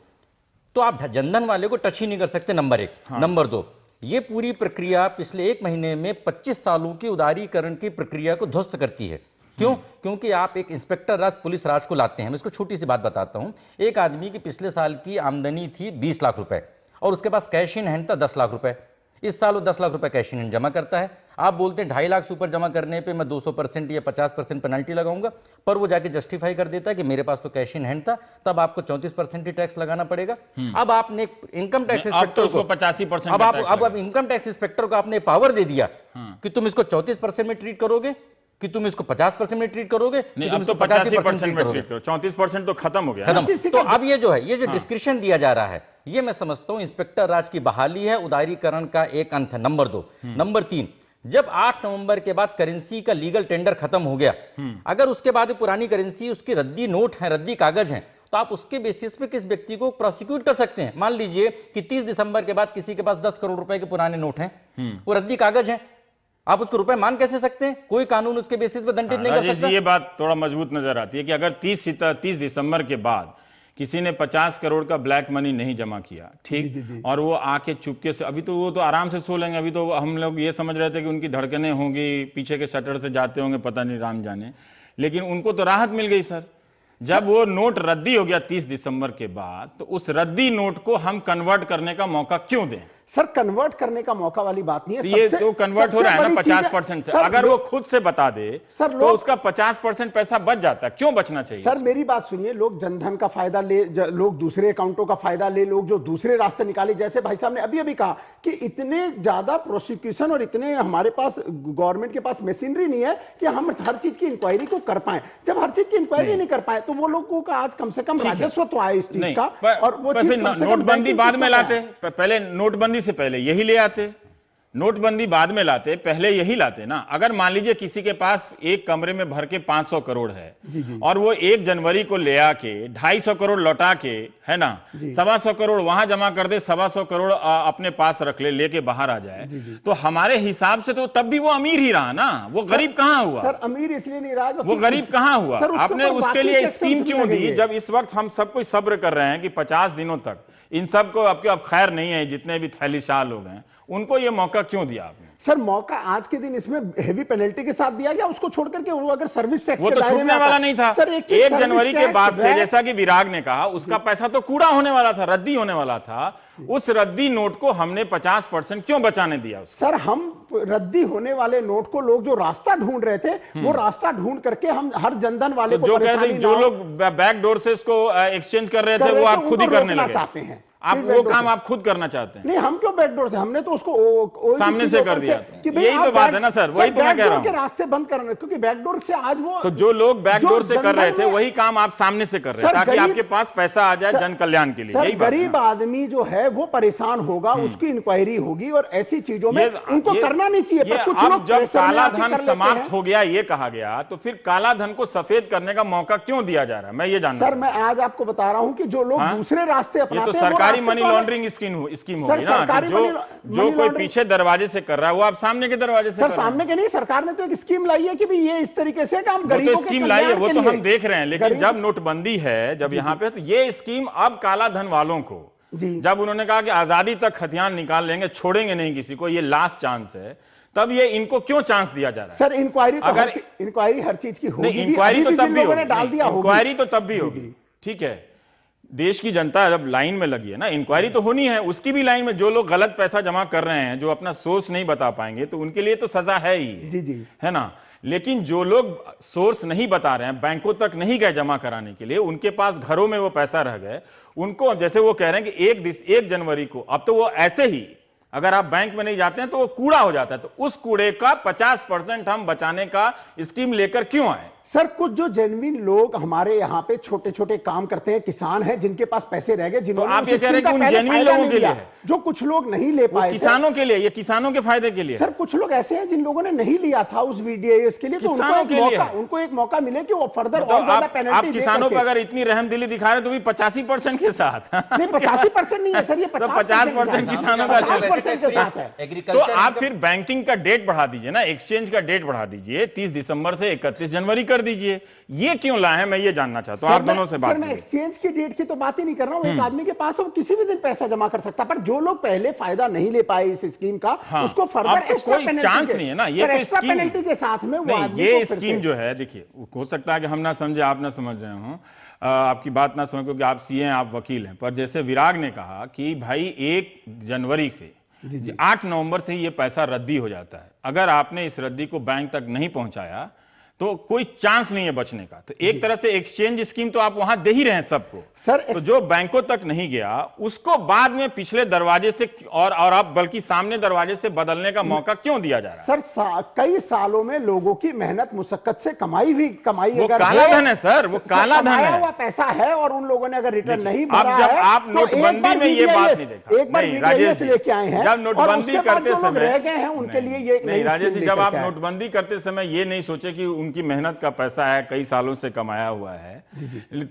तो आप जनधन वाले को टच ही नहीं कर सकते, नंबर एक। नंबर दो, ये पूरी प्रक्रिया पिछले 1 महीने में 25 सालों की उदारीकरण की प्रक्रिया को ध्वस्त करती है। क्यों? क्योंकि आप एक इंस्पेक्टर राज, पुलिस राज को लाते हैं। मैं इसको छोटी सी बात बताता हूं। एक आदमी की पिछले साल की आमदनी थी 20 लाख रुपए और उसके पास कैश इन हैंड था 10 लाख रुपए। इस साल वो 10 लाख रुपए कैश इन हैंड जमा करता है। आप बोलते हैं 2.5 लाख से ऊपर जमा करने पे मैं 200% या 50% पेनल्टी लगाऊंगा, पर वो जाके जस्टिफाई कर देता है कि मेरे पास तो कैश इन हैंड था, तब आपको 34% ही टैक्स लगाना पड़ेगा। अब आपने इनकम टैक्स अब तो इंस्पेक्टर उसको को 85% अब का आप टैक्स अब लगेगा। इनकम टैक्स इंस्पेक्टर को आपने पावर दे दिया कि तुम इसको 34% में ट्रीट करोगे, कि तुम इसको 50% में ट्रीट करोगे, कि नहीं, तुम अब तो इसको 85% में करोगे। ट्रीट करो, 34% तो खत्म हो गया ना। खत्म। तो अब ये जो है, ये जो डिस्क्रिप्शन दिया जा रहा है, ये मैं समझता हूं इंस्पेक्टर राज की बहाली है, उदारीकरण का एक अंत है। नंबर 2। नंबर 3, जब 8 नवंबर के बाद करेंसी का लीगल टेंडर खत्म हो गया, अगर उसके बाद पुरानी करेंसी, उसकी रद्दी नोट है, रद्दी कागज हैं, तो आप उसके बेसिस पे किस व्यक्ति को प्रोसिक्यूट कर सकते हैं। मान लीजिए कि 30 दिसंबर के बाद किसी के पास 10 करोड़ रुपए के पुराने नोट हैं, वो रद्दी कागज हैं, आप उसको रुपए मान कैसे सकते हैं? कोई कानून उसके बेसिस पे दंडित नहीं कर राजेश सकता। जी, ये बात थोड़ा मजबूत नजर आती है कि अगर 30 दिसंबर के बाद किसी ने 50 करोड़ का ब्लैक मनी नहीं जमा किया, ठीक, और वो आके चुपके से, अभी तो वो तो आराम से सो लेंगे, अभी तो हम लोग ये समझ रहे थे कि उनकी धड़कनें होंगी, पीछे के शटर से जाते होंगे, पता नहीं राम जाने, लेकिन उनको तो राहत मिल गई सर। जब वो नोट रद्दी हो गया 30 दिसंबर के बाद, तो उस रद्दी नोट को हम कन्वर्ट करने का मौका क्यों दें? सर कन्वर्ट करने का मौका वाली बात नहीं है। ये तो कन्वर्ट हो रहा है ना 50% से। अगर वो खुद से बता दे सर, तो उसका 50% पैसा बच जाता है, क्यों बचना चाहिए? सर मेरी बात सुनिए, लोग जनधन का फायदा ले, लोग दूसरे अकाउंटों का फायदा ले, लोग जो दूसरे रास्ते निकाले, जैसे भाई साहब ने अभी अभी कहा कि इतने ज्यादा प्रोसिक्यूशन और इतने हमारे पास गवर्नमेंट के पास मशीनरी नहीं है कि हम हर चीज की इंक्वायरी को कर पाए। जब हर चीज की इंक्वायरी नहीं कर पाए तो वो लोगों का आज कम से कम राजस्व तो आए इस चीज का। और वो चीज कम से कम नोटबंदी बाद में बैंकिंग लाते, पहले नोटबंदी से पहले यही ले आते, नोटबंदी बाद में लाते, पहले यही लाते ना। अगर मान लीजिए किसी के पास एक कमरे में भर के 500 करोड़ है और वो 1 जनवरी को ले आके 250 करोड़ लौटा के, है ना, 125 करोड़ वहां जमा कर दे, 125 करोड़ अपने पास रख ले, लेके बाहर आ जाए, तो हमारे हिसाब से तो तब भी वो अमीर ही रहा ना, वो गरीब कहां हुआ? सर अमीर इसलिए नहीं रहा, वो गरीब कहां हुआ? आपने उसके लिए स्कीम क्यों दी? जब इस वक्त हम सब कुछ सब्र कर रहे हैं कि 50 दिनों तक इन सबको अब खैर नहीं है, जितने भी थैलीशाह लोग हैं, उनको ये मौका क्यों दिया आपने? सर मौका आज के दिन इसमें हेवी पेनल्टी के साथ दिया गया, उसको छोड़ करके वो अगर सर्विस टैक्स वो के तो दायरे में छूटने आता- वाला नहीं था। सर 1 जनवरी के बाद से, जैसा कि विराग ने कहा, उसका पैसा तो कूड़ा होने वाला था, रद्दी होने वाला था। उस रद्दी नोट को हमने 50% क्यों बचाने दिया उसको? सर हम रद्दी होने वाले नोट को लोग जो रास्ता ढूंढ रहे थे, वो रास्ता ढूंढ करके हम हर जनधन वाले तो को जो कहते परेशानी हैं, जो ना हो- लोग बैक डोर से इसको एक्सचेंज कर रहे थे, वो आप खुद ही उनको करने रोकना लगे। चाहते हैं। आप फिर वो बैकडोर काम से। आप खुद करना चाहते हैं। नहीं, हम क्यों बैकडोर से, हमने तो उसको सामने से कर दिया। यही तो बात है ना सर, वही तो मैं कह रहा हूं। के रास्ते बंद करना, क्योंकि बैकडोर से आज वो तो जो लोग बैकडोर से कर रहे थे, जनधन में- वही काम आप सामने से कर रहे हैं, सर, ताकि गरीब- आपके पास पैसा आ जाए जन कल्याण के लिए। सर यही बात है गरीब ना। आदमी जो है वो परेशान होगा, उसकी इंक्वायरी होगी, और ऐसी चीजों में उनको करना नहीं चाहिए। पर कुछ अब लोग जब प्रेशर में काला आके धन कर लेते समाप्त हैं। हो गया, ये कहा गया, तो फिर काला धन को सफेद करने का मौका क्यों दिया जा रहा है? मैं ये जानना सर चाहता मैं आज आपको बता रहा हूं कि जो लोग हाँ? दूसरे रास्ते हूं। ये अपनाते तो हैं, वो सरकारी रास्ते मनी तो- लॉन्ड्रिंग स्कीम सर, होगी ना, सरकारी कि मनी जो कोई लॉन्ड्रिंग- पीछे दरवाजे से कर रहा है, वो आप सामने के दरवाजे से सर कर रहे हैं। सामने के नहीं, सरकार ने तो एक स्कीम लाई है कि भाई ये इस तरीके से काम वो गरीबों तो के स्कीम लाई है, कल्याण वो के तो लिए। हम देख रहे हैं, लेकिन गरीब- जब नोटबंदी है, जब यहाँ पे, तो ये स्कीम अब काला धन वालों को, जी जब उन्होंने कहा कि आजादी तक हथियार निकाल लेंगे, छोड़ेंगे नहीं किसी को, ये लास्ट चांस है, तब ये इनको क्यों चांस दिया जा रहा है? सर इंक्वायरी तो अगर- इंक्वायरी हर चीज की होगी नहीं, भी, इंक्वायरी अभी तो भी तब जिन भी लोगों ने होगी, डाल दिया होगी। इंक्वायरी तो तब भी जी, होगी, जी। ठीक है। देश की जनता जब लाइन में लगी है ना, इंक्वायरी तो होनी है, उसकी भी लाइन में जो लोग गलत पैसा जमा कर रहे हैं, जो अपना सोर्स नहीं बता पाएंगे, तो उनके लिए तो सजा है ही, जी जी है ना। लेकिन जो लोग सोर्स नहीं बता रहे हैं, बैंकों तक नहीं गए जमा कराने के लिए, उनके पास घरों में वो पैसा रह गए, उनको, जैसे वो कह रहे हैं कि 1 जनवरी को, अब तो वो ऐसे ही, अगर आप बैंक में नहीं जाते हैं तो वो कूड़ा हो जाता है, तो उस कूड़े का 50% हम बचाने का स्कीम लेकर क्यों आए? सर कुछ जो जेन्युइन लोग हमारे यहाँ पे छोटे छोटे काम करते हैं, किसान हैं जिनके पास पैसे रह गए, जिन्होंने आप उस ये कह रहे हैं स्कीम कि का उन पहले genuine फायदा लोगों नहीं के लिए लिया, है। जो कुछ लोग नहीं ले वो पाए थे। किसानों के लिए, ये किसानों के फायदे के लिए सर कुछ लोग ऐसे हैं जिन लोगों ने नहीं लिया था उस वीडीएस के लिए, तो किसानों के लिए है। उनको एक मौका मिले कि वो फर्दर तो और ज्यादा आप पेनल्टी किसानों पर अगर इतनी रहमदिली दिखा रहे हैं, तो भी 85% के साथ। नहीं 85% नहीं है सर, ये 50% किसानों का 50% के साथ है। तो एग्रीकल्चर आप फिर बैंकिंग का डेट बढ़ा दीजिए ना, एक्सचेंज का डेट बढ़ा दीजिए, 30 दिसंबर से 31 जनवरी कर दीजिए। ये क्यों लाए हैं, मैं ये जानना चाहता हूं, आप दोनों से बात सर मैं करिए। एक्सचेंज की डेट की तो बात ही नहीं कर रहा हूं, एक आदमी के पास है, वो किसी भी दिन पैसा जमा कर सकता है, पर जो लोग पहले फायदा नहीं ले पाए इस स्कीम का, हाँ, उसको अब फर्दर तो एक्स्ट्रा कोई पेनल्टी चांस नहीं है ना, ये कोई एक्स्ट्रा स्कीम पेनल्टी के साथ में वो नहीं, आदमी ये को फिर स्कीम से- जो है, देखिए, हो सकता है कि हम ना समझे, आप ना समझ रहे हो, आपकी बात ना समझ, क्योंकि आप सीए हैं, आप वकील हैं, पर जैसे विराग ने कहा कि भाई 1 जनवरी से 8 नवंबर से ही ये पैसा रद्दी हो जाता है, अगर आपने इस रद्दी को बैंक तक नहीं पहुंचाया तो कोई चांस नहीं है बचने का। तो एक तरह से एक्सचेंज स्कीम तो आप वहां दे ही रहे हैं सबको, सर तो जो बैंकों तक नहीं गया उसको बाद में पिछले दरवाजे से और आप बल्कि सामने दरवाजे से बदलने का मौका क्यों दिया जा रहा है? सर कई सालों में लोगों की मेहनत मुशक्कत से कमाई वो अगर काला है, धन है सर, वो काला धन कमाया है। हुआ पैसा है, और उन लोगों ने अगर रिटर्न देखिए, नहीं अब भरा जब है, आप तो नोटबंदी एक बार में ये VDIS बात नहीं देखा। एक बार नहीं, VDIS राजेश जी, लेके आए हैं, जब और नोटबंदी उसके बाद करते जो लोग समय रह गए हैं उनके लिए ये एक नहीं, नई राजेश स्कीम जी, जब लेकर आप के आए। नोटबंदी करते समय ये नहीं सोचे कि उनकी मेहनत का पैसा है, कई सालों से कमाया हुआ है,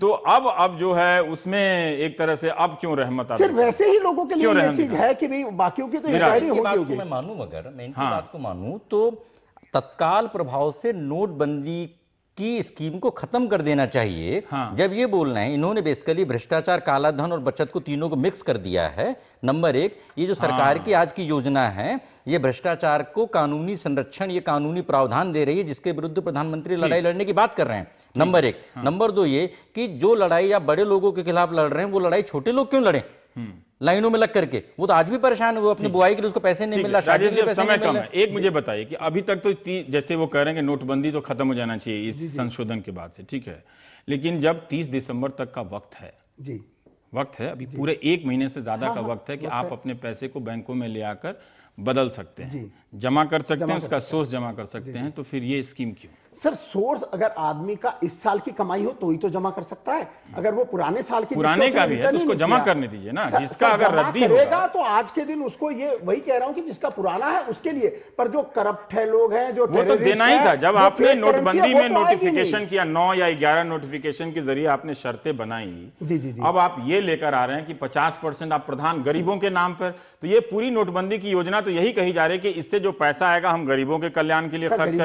तो अब जो है उसमें एक तरह से अब क्यों रहमत आ सिर्फ गई? वैसे ही लोगों के लिए क्यों ये रहम चीज दिखा? है कि भाई बाकियों की तो मेरा- इंक्वायरी इनकी होगी बात को होगी। मैं मानूं, अगर मैं इनकी हाँ। बात को मानूं तो तत्काल प्रभाव से नोटबंदी की स्कीम को खत्म कर देना चाहिए। हाँ। जब ये बोल रहे हैं, इन्होंने बेसिकली भ्रष्टाचार, काला धन और बचत को तीनों को मिक्स कर दिया है। नंबर 1, ये जो सरकार की आज की योजना है, ये भ्रष्टाचार को कानूनी संरक्षण, ये कानूनी प्रावधान दे रही है, जिसके विरुद्ध प्रधानमंत्री लड़ाई लड़ने की बात कर रहे हैं। नंबर 1। नंबर 2 ये कि जो लड़ाई आप बड़े लोगों के खिलाफ लड़ रहे हैं, वो लड़ाई छोटे लोग क्यों लड़े लाइनों में लग करके? वो तो आज भी परेशान है, वो अपनी बुआई के लिए उसको पैसे नहीं मिल रहा, शादी राजेश के जी, लिए अब पैसे समय नहीं मिल कम रहा। है, एक मुझे बताइए कि अभी तक तो जैसे वो कह रहे हैं कि नोटबंदी तो खत्म हो जाना चाहिए इस संशोधन के बाद से, ठीक है, लेकिन जब 30 दिसंबर तक का वक्त है, जी वक्त है, अभी पूरे 1 महीने से ज्यादा का वक्त है कि आप अपने पैसे को बैंकों में ले आकर बदल सकते हैं, जमा कर सकते हैं, उसका सोर्स जमा कर सकते हैं, तो फिर ये स्कीम क्यों? सर सोर्स अगर आदमी का इस साल की कमाई हो तो ही तो जमा कर सकता है, अगर वो पुराने साल की पुराने का भी है तो उसको जमा करने दीजिए ना, जिसका अगर रद्दी होगा तो आज के दिन उसको, ये वही कह रहा हूं कि जिसका पुराना है उसके लिए, पर जो करप्ट है लोग हैं, जो वो तो देना ही था। जब आपने नोटबंदी में नोटिफिकेशन किया, 9 या 11 नोटिफिकेशन के जरिए आपने शर्तें बनाई, जी जी जी, अब आप ये लेकर आ रहे हैं कि 50% आप प्रधान गरीबों के नाम पर, तो ये पूरी नोटबंदी की योजना तो यही कही जा रही है कि इससे जो पैसा आएगा हम गरीबों के कल्याण के लिए खर्च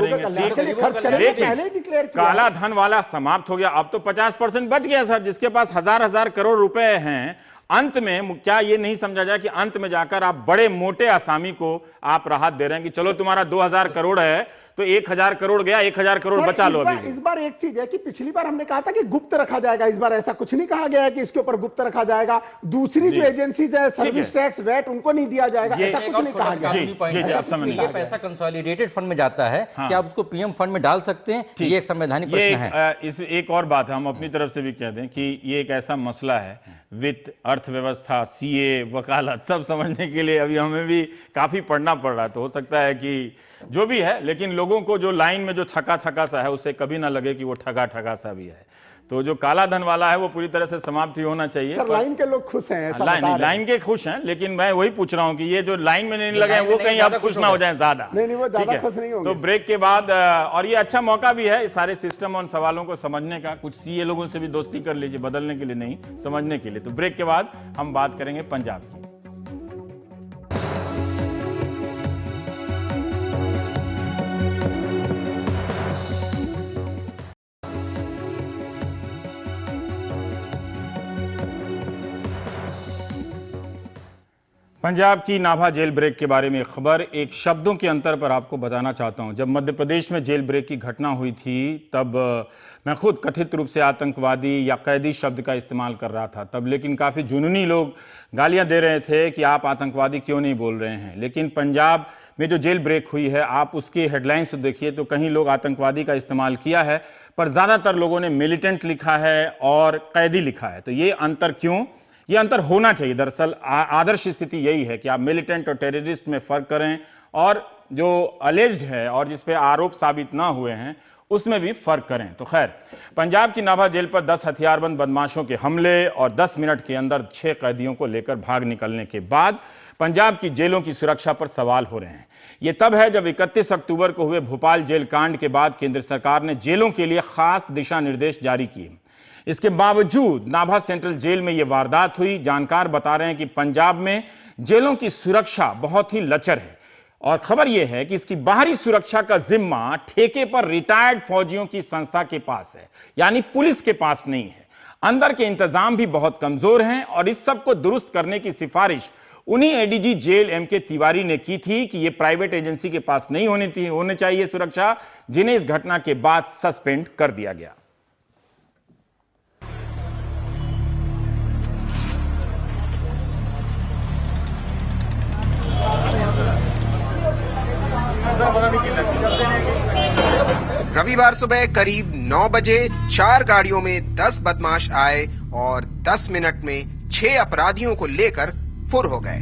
करेंगे, ठीक, काला धन वाला समाप्त हो गया। अब तो 50% बच गया सर, जिसके पास हजार करोड़ रुपए हैं, अंत में क्या ये नहीं समझा जाए कि अंत में जाकर आप बड़े मोटे आसामी को आप राहत दे रहे हैं कि चलो तुम्हारा 2000 करोड़ है तो 1000 करोड़ गया, 1000 करोड़ बचा लो। अभी इस बार एक चीज है कि पिछली बार हमने कहा था कि गुप्त रखा जाएगा, इस बार ऐसा कुछ नहीं कहा गया है कि इसके ऊपर गुप्त रखा जाएगा। दूसरी जो एजेंसीज है, सर्विस टैक्स, वैट, उनको नहीं दिया जाएगा, ऐसा कुछ नहीं कहा गया। ये पैसा कंसोलिडेटेड फंड में जाता है, क्या आप उसको पीएम फंड में डाल सकते हैं? ये एक संवैधानिक प्रश्न है। इस एक और बात हम अपनी तरफ से भी कह दें कि ये एक ऐसा मसला है, वित्त, अर्थव्यवस्था, सीए, वकालत, सब समझने के लिए अभी हमें भी काफी पढ़ना पड़ रहा है। तो हो सकता है कि जो भी है, लेकिन लोगों को जो लाइन में जो थका थका सा है उसे कभी ना लगे कि वो ठगा ठगा सा भी है। तो जो काला धन वाला है वो पूरी तरह से समाप्त ही होना चाहिए। सर, लाइन के लोग खुश हैं, ऐसा लाइन के खुश हैं, लेकिन मैं वही पूछ रहा हूं कि ये जो लाइन में नहीं लगे हैं वो कहीं अब खुश ना हो जाए ज्यादा। नहीं, वो ज्यादा खुश नहीं होंगे। तो ब्रेक के बाद, और ये अच्छा मौका भी है इस सारे सिस्टम और सवालों को समझने का। कुछ सीए लोगों से भी दोस्ती कर लीजिए, बदलने के लिए नहीं, समझने के लिए। तो ब्रेक के बाद हम बात करेंगे पंजाब की। पंजाब की नाभा जेल ब्रेक के बारे में खबर, एक शब्दों के अंतर पर आपको बताना चाहता हूं। जब मध्य प्रदेश में जेल ब्रेक की घटना हुई थी तब मैं खुद कथित रूप से आतंकवादी या कैदी शब्द का इस्तेमाल कर रहा था तब, लेकिन काफी जुनूनी लोग गालियां दे रहे थे कि आप आतंकवादी क्यों नहीं बोल रहे हैं। लेकिन पंजाब में जो जेल ब्रेक हुई है, आप उसकी हेडलाइंस देखिए तो कहीं लोग आतंकवादी का इस्तेमाल किया है, पर ज्यादातर लोगों ने मिलिटेंट लिखा है और कैदी लिखा है। तो ये अंतर क्यों? ये अंतर होना चाहिए। दरअसल आदर्श स्थिति यही है कि आप मिलिटेंट और टेररिस्ट में फर्क करें, और जो अलेज्ड है और जिस पे आरोप साबित ना हुए हैं उसमें भी फर्क करें। तो खैर, पंजाब की नाभा जेल पर 10 हथियारबंद बदमाशों के हमले और 10 मिनट के अंदर 6 कैदियों को लेकर भाग निकलने के बाद पंजाब की जेलों की सुरक्षा पर सवाल हो रहे हैं। यह तब है जब 31 अक्टूबर को हुए भोपाल जेल कांड के बाद केंद्र सरकार ने जेलों के लिए खास दिशा निर्देश जारी किए। इसके बावजूद नाभा सेंट्रल जेल में यह वारदात हुई। जानकार बता रहे हैं कि पंजाब में जेलों की सुरक्षा बहुत ही लचर है, और खबर यह है कि इसकी बाहरी सुरक्षा का जिम्मा ठेके पर रिटायर्ड फौजियों की संस्था के पास है, यानी पुलिस के पास नहीं है। अंदर के इंतजाम भी बहुत कमजोर हैं, और इस सब को दुरुस्त करने की सिफारिश उन्हीं एडीजी जेल एमके तिवारी ने की थी कि यह प्राइवेट एजेंसी के पास नहीं होने चाहिए सुरक्षा, जिन्हें इस घटना के बाद सस्पेंड कर दिया गया। रविवार सुबह करीब 9 बजे 4 गाड़ियों में 10 बदमाश आए और 10 मिनट में 6 अपराधियों को लेकर फुर हो गए।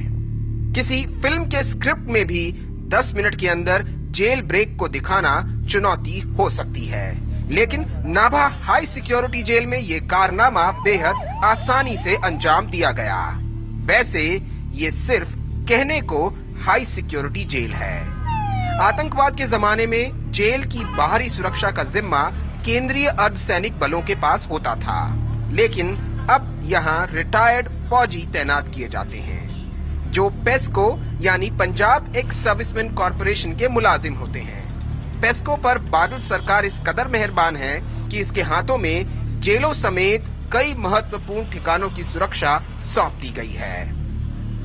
किसी फिल्म के स्क्रिप्ट में भी 10 मिनट के अंदर जेल ब्रेक को दिखाना चुनौती हो सकती है, लेकिन नाभा हाई सिक्योरिटी जेल में ये कारनामा बेहद आसानी से अंजाम दिया गया। वैसे ये सिर्फ कहने को हाई सिक्योरिटी जेल है। आतंकवाद के जमाने में जेल की बाहरी सुरक्षा का जिम्मा केंद्रीय अर्धसैनिक बलों के पास होता था, लेकिन अब यहाँ रिटायर्ड फौजी तैनात किए जाते हैं जो पेस्को यानी पंजाब एक्स सर्विसमैन कॉरपोरेशन के मुलाजिम होते हैं। पेस्को पर बादल सरकार इस कदर मेहरबान है कि इसके हाथों में जेलों समेत कई महत्वपूर्ण ठिकानों की सुरक्षा सौंप दी गई है।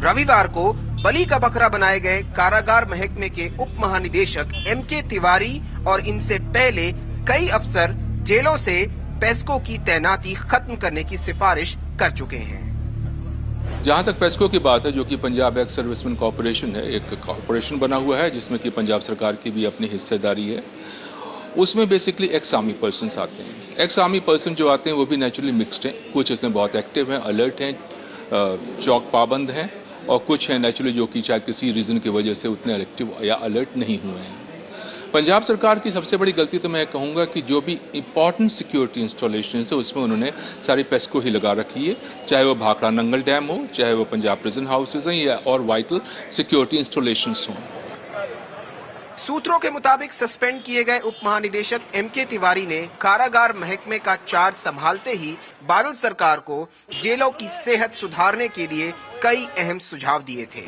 रविवार को बलि का बकरा बनाए गए कारागार महकमे के उप महानिदेशक एमके तिवारी और इनसे पहले कई अफसर जेलों से पेस्को की तैनाती खत्म करने की सिफारिश कर चुके हैं। जहां तक पेस्को की बात है, जो कि पंजाब एक्स सर्विसमैन कॉरपोरेशन है, एक कॉरपोरेशन बना हुआ है जिसमें कि पंजाब सरकार की भी अपनी हिस्सेदारी है। उसमें बेसिकली एक्स आर्मी पर्सन आते हैं। एक्स आर्मी पर्सन जो आते हैं वो भी नेचुरली मिक्स्ड हैं। कुछ इसमें बहुत एक्टिव हैं, अलर्ट हैं, चौक पाबंद हैं, और कुछ हैं नेचुरली जो कि शायद किसी रीजन की वजह से उतने एक्टिव या अलर्ट नहीं हुए हैं। पंजाब सरकार की सबसे बड़ी गलती तो मैं कहूंगा कि जो भी इंपॉर्टेंट सिक्योरिटी इंस्टॉलेशन है उसमें उन्होंने सारी पेस्को ही लगा रखी है, चाहे वो भाखड़ा नंगल डैम हो, चाहे वो पंजाब प्रिजन हाउसेज हैं या और वाइटल सिक्योरिटी इंस्टॉलेशंस हों। सूत्रों के मुताबिक सस्पेंड किए गए उप महानिदेशक एमके तिवारी ने कारागार महकमे का चार्ज संभालते ही बादल सरकार को जेलों की सेहत सुधारने के लिए कई अहम सुझाव दिए थे।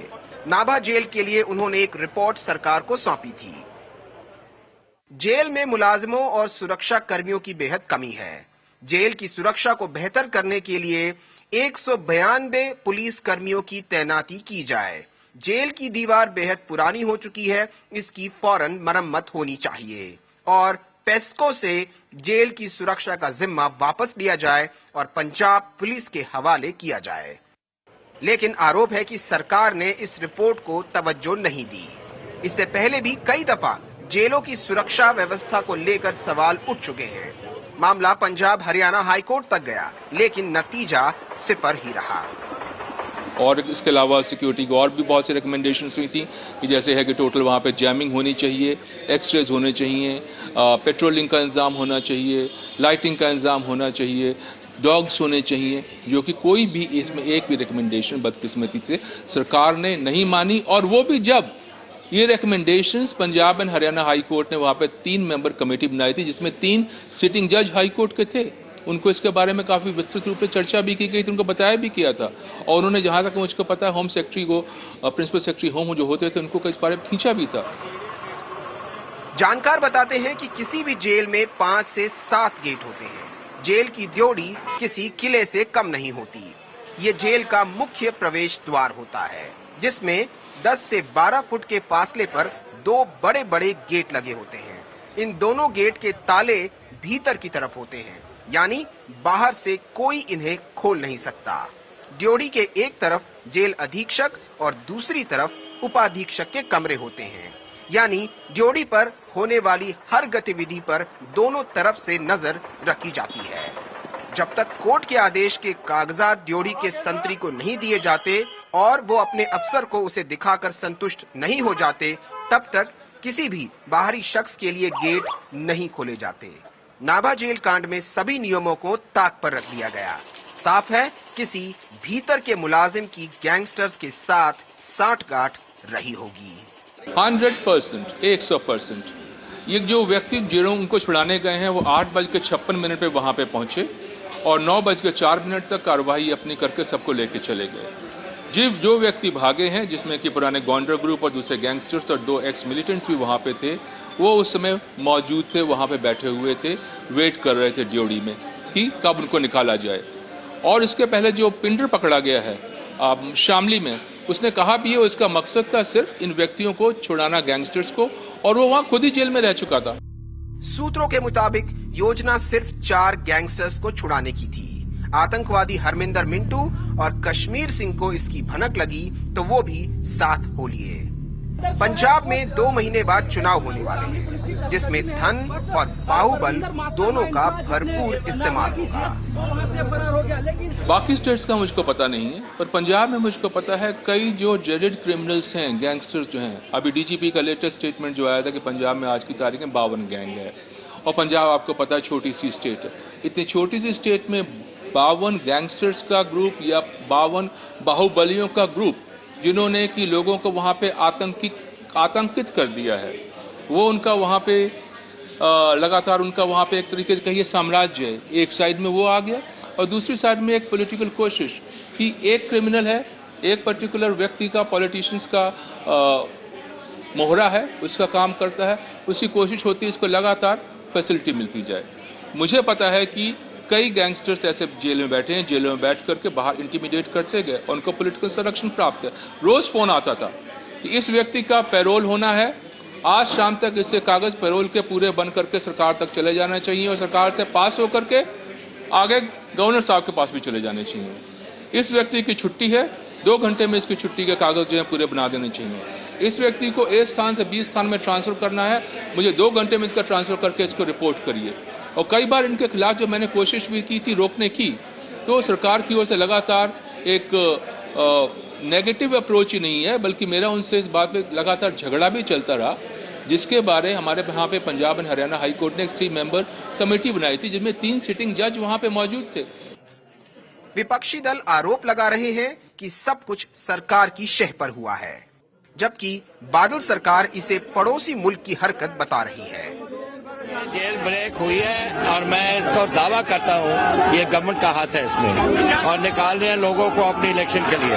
नाभा जेल के लिए उन्होंने एक रिपोर्ट सरकार को सौंपी थी। जेल में मुलाजिमों और सुरक्षा कर्मियों की बेहद कमी है। जेल की सुरक्षा को बेहतर करने के लिए 192 पुलिस कर्मियों की तैनाती की जाए। जेल की दीवार बेहद पुरानी हो चुकी है, इसकी फौरन मरम्मत होनी चाहिए और पेस्को से जेल की सुरक्षा का जिम्मा वापस लिया जाए और पंजाब पुलिस के हवाले किया जाए। लेकिन आरोप है कि सरकार ने इस रिपोर्ट को तवज्जो नहीं दी। इससे पहले भी कई दफा जेलों की सुरक्षा व्यवस्था को लेकर सवाल उठ चुके हैं। मामला पंजाब हरियाणा हाईकोर्ट तक गया, लेकिन नतीजा सिफर ही रहा। और इसके अलावा सिक्योरिटी को और भी बहुत सी रिकमेंडेशंस हुई थी कि जैसे है कि टोटल वहाँ पे जैमिंग होनी चाहिए, एक्सरेज होने चाहिए, पेट्रोलिंग का इंतजाम होना चाहिए, लाइटिंग का इंतजाम होना चाहिए, डॉग्स होने चाहिए, जो कि कोई भी इसमें एक भी रिकमेंडेशन बदकिस्मती से सरकार ने नहीं मानी। और वो भी जब ये recommendations Punjab and Haryana high court ने वहाँ पे 3 मेंबर कमेटी बनाई थी, जिसमें 3 सिटिंग जज हाई कोर्ट के थे। उनको इसके बारे में काफी विस्तृत रूप से चर्चा भी की गई थी, उनको बताया भी किया था और उन्होंने जहां तक मुझको पता है होम सेक्रेटरी को, प्रिंसिपल सेक्रेटरी होम जो होते थे, उनको इस बारे में खींचा भी था। जानकार बताते हैं कि किसी भी जेल में 5 से 7 गेट होते हैं। जेल की ड्योढ़ी किसी किले से कम नहीं होती। ये जेल का मुख्य प्रवेश द्वार होता है, जिसमें 10 से 12 फुट के फासले पर 2 बड़े बड़े गेट लगे होते हैं। इन दोनों गेट के ताले भीतर की तरफ होते हैं, यानी बाहर से कोई इन्हें खोल नहीं सकता। ड्योढ़ी के एक तरफ जेल अधीक्षक और दूसरी तरफ उपाधीक्षक के कमरे होते हैं, यानी ड्योढ़ी पर होने वाली हर गतिविधि पर दोनों तरफ से नजर रखी जाती है। जब तक कोर्ट के आदेश के कागजात ड्योढ़ी के संतरी को नहीं दिए जाते और वो अपने अफसर को उसे दिखाकर संतुष्ट नहीं हो जाते, तब तक किसी भी बाहरी शख्स के लिए गेट नहीं खोले जाते। नाभा जेल कांड में सभी नियमों को ताक पर रख दिया गया। साफ है, किसी भीतर के मुलाजिम की गैंगस्टर्स के साथ साठगांठ रही होगी। 100%, 100%। ये जो व्यक्ति जिन्हों उनको छुड़ाने गए हैं, वो 8:56 पे वहां पे पहुंचे और 9:04 तक कार्रवाई अपनी करके सबको लेके चले गए। जो व्यक्ति भागे हैं, जिसमें कि पुराने गॉन्डर ग्रुप और दूसरे गैंगस्टर्स और 2 एक्स मिलिटेंट्स भी वहां पे थे, वो उस समय मौजूद थे, वहां पे बैठे हुए थे, वेट कर रहे थे ड्योढ़ी में कि कब उनको निकाला जाए। और इसके पहले जो पिंडर पकड़ा गया है शामली में, उसने कहा भी है इसका मकसद था सिर्फ इन व्यक्तियों को छुड़ाना, गैंगस्टर्स को, और वो वहां खुद ही जेल में रह चुका था। सूत्रों के मुताबिक योजना सिर्फ 4 गैंगस्टर्स को छुड़ाने की थी। आतंकवादी हरमिंदर मिंटू और कश्मीर सिंह को इसकी भनक लगी तो वो भी साथ हो लिए। पंजाब में 2 महीने बाद चुनाव होने वाले हैं, जिसमें धन और बाहुबल दोनों का भरपूर इस्तेमाल होगा। बाकी स्टेट्स का मुझको पता नहीं है, पर पंजाब में मुझको पता है कई जो ड्रेडेड क्रिमिनल्स हैं, गैंगस्टर्स जो हैं। अभी डीजीपी का लेटेस्ट स्टेटमेंट जो आया था कि पंजाब में आज की तारीख में 52 गैंग है। और पंजाब आपको पता है छोटी सी स्टेट है। इतनी छोटी सी स्टेट में 52 गैंगस्टर्स का ग्रुप या 52 बाहुबलियों का ग्रुप, जिन्होंने कि लोगों को वहां पे आतंकित कर दिया है, वो उनका वहां पे लगातार उनका वहां पे एक तरीके से कहिए साम्राज्य है। एक साइड में वो आ गया और दूसरी साइड में एक पॉलिटिकल कोशिश कि एक क्रिमिनल है, एक पर्टिकुलर व्यक्ति का, पॉलिटिशियंस का मोहरा है, उसका काम करता है, उसकी कोशिश होती है इसको लगातार फैसिलिटी मिलती जाए। मुझे पता है कि कई गैंगस्टर्स ऐसे जेल में बैठे हैं, जेलों में बैठ करके बाहर इंटिमिडेट करते गए, उनको पॉलिटिकल संरक्षण प्राप्त है। रोज फोन आता था कि इस व्यक्ति का पैरोल होना है, आज शाम तक इससे कागज पैरोल के पूरे बन करके सरकार तक चले जाना चाहिए और सरकार से पास होकर के आगे गवर्नर साहब के पास भी चले जाने चाहिए। इस व्यक्ति की छुट्टी है, 2 घंटे में इसकी छुट्टी के कागज जो है पूरे बना देने चाहिए। इस व्यक्ति को A स्थान से B स्थान में ट्रांसफर करना है, मुझे 2 घंटे में इसका ट्रांसफर करके इसको रिपोर्ट करिए। और कई बार इनके खिलाफ जो मैंने कोशिश भी की थी रोकने की, तो सरकार की ओर से लगातार एक नेगेटिव अप्रोच ही नहीं है, बल्कि मेरा उनसे इस बात पे लगातार झगड़ा भी चलता रहा, जिसके बारे हमारे यहाँ पे Punjab and Haryana high court ने एक 3 मेंबर कमेटी बनाई थी, जिसमें 3 सिटिंग जज वहां पे मौजूद थे। विपक्षी दल आरोप लगा रहे हैं कि सब कुछ सरकार की शह पर हुआ है, जबकि बादल सरकार इसे पड़ोसी मुल्क की हरकत बता रही है। जेल ब्रेक हुई है और मैं इसको दावा करता हूँ ये गवर्नमेंट का हाथ है इसमें, और निकाल रहे हैं लोगों को अपनी इलेक्शन के लिए।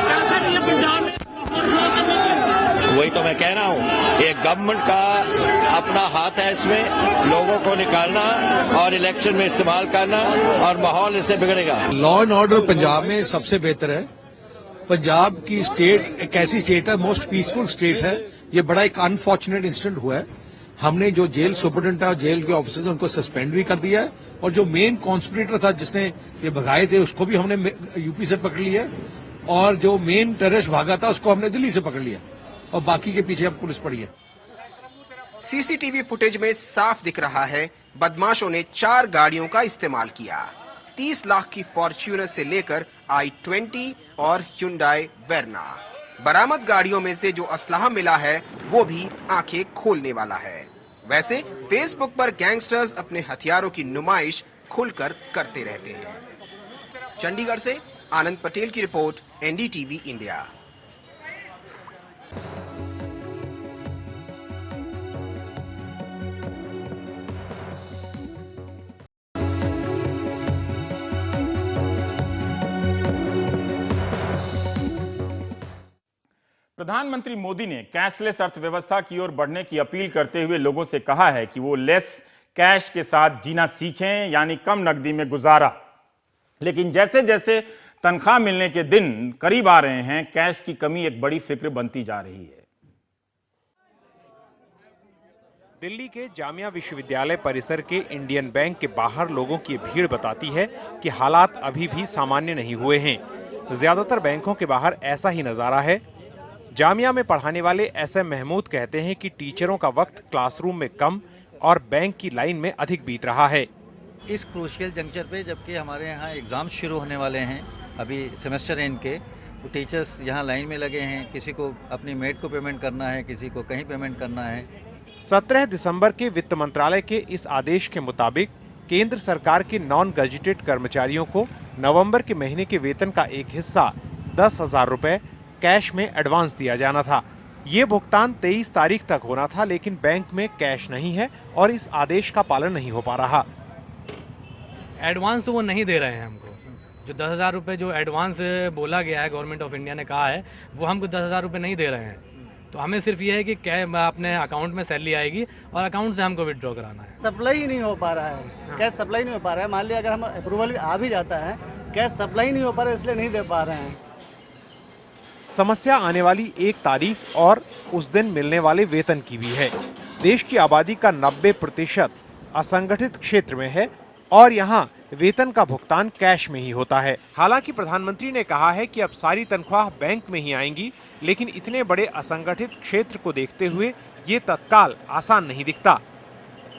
वही तो मैं कह रहा हूँ, ये गवर्नमेंट का अपना हाथ है इसमें, लोगों को निकालना और इलेक्शन में इस्तेमाल करना, और माहौल इससे बिगड़ेगा। लॉ एंड ऑर्डर पंजाब में सबसे बेहतर है। पंजाब की स्टेट एक ऐसी स्टेट है, मोस्ट पीसफुल स्टेट है। ये बड़ा एक अनफॉर्चुनेट इंसिडेंट हुआ है। हमने जो जेल सुपरिटेंडेंट और जेल के ऑफिसर्स उनको सस्पेंड भी कर दिया है, और जो मेन कॉन्स्पिरेटर था जिसने ये भगाए थे उसको भी हमने यूपी से पकड़ लिया, और जो मेन टेररिस्ट भागा था उसको हमने दिल्ली से पकड़ लिया, और बाकी के पीछे अब पुलिस पड़ी है। सीसीटीवी फुटेज में साफ दिख रहा है बदमाशों ने 4 गाड़ियों का इस्तेमाल किया। 30 लाख की फॉर्च्यूनर से लेकर i20 और Hyundai Verna। बरामद गाड़ियों में से जो असलहा मिला है वो भी आंखें खोलने वाला है। वैसे फेसबुक पर गैंगस्टर्स अपने हथियारों की नुमाइश खुलकर करते रहते हैं। चंडीगढ़ से आनंद पटेल की रिपोर्ट, एनडीटीवी इंडिया। प्रधानमंत्री मोदी ने कैशलेस अर्थव्यवस्था की ओर बढ़ने की अपील करते हुए लोगों से कहा है कि वो लेस कैश के साथ जीना सीखें, यानी कम नकदी में गुजारा। लेकिन जैसे जैसे तनख्वाह मिलने के दिन करीब आ रहे हैं, कैश की कमी एक बड़ी फिक्र बनती जा रही है। दिल्ली के जामिया विश्वविद्यालय परिसर के इंडियन बैंक के बाहर लोगों की भीड़ बताती है कि हालात अभी भी सामान्य नहीं हुए हैं। ज्यादातर बैंकों के बाहर ऐसा ही नजारा है। जामिया में पढ़ाने वाले एसएम महमूद कहते हैं कि टीचरों का वक्त क्लासरूम में कम और बैंक की लाइन में अधिक बीत रहा है। इस क्रूशियल जंक्चर पे, जबकि हमारे यहाँ एग्जाम शुरू होने वाले हैं, अभी सेमेस्टर एंड के, वो टीचर्स यहाँ लाइन में लगे हैं। किसी को अपनी मेट को पेमेंट करना है, किसी को कहीं पेमेंट करना है। 17 दिसंबर के वित्त मंत्रालय के इस आदेश के मुताबिक केंद्र सरकार के नॉन गजेटेड कर्मचारियों को नवंबर के महीने के वेतन का एक हिस्सा 10,000 रुपए कैश में एडवांस दिया जाना था। ये भुगतान 23 तारीख तक होना था, लेकिन बैंक में कैश नहीं है और इस आदेश का पालन नहीं हो पा रहा। एडवांस तो वो नहीं दे रहे हैं हमको। जो 10,000 रुपये जो एडवांस बोला गया है, गवर्नमेंट ऑफ इंडिया ने कहा है, वो हमको 10,000 रुपये नहीं दे रहे हैं। तो हमें सिर्फ ये है कि अपने अकाउंट में सैलरी आएगी और अकाउंट से हमको विड्रॉ कराना है। सप्लाई ही नहीं हो पा रहा है, कैश सप्लाई नहीं हो पा रहा है। मान लिया अगर हम अप्रूवल आ भी जाता है, कैश सप्लाई नहीं हो पा रहा है, इसलिए नहीं दे पा रहे हैं। समस्या आने वाली 1 तारीख और उस दिन मिलने वाले वेतन की भी है। देश की आबादी का 90% असंगठित क्षेत्र में है और यहाँ वेतन का भुगतान कैश में ही होता है। हालांकि प्रधानमंत्री ने कहा है कि अब सारी तनख्वाह बैंक में ही आएंगी, लेकिन इतने बड़े असंगठित क्षेत्र को देखते हुए ये तत्काल आसान नहीं दिखता।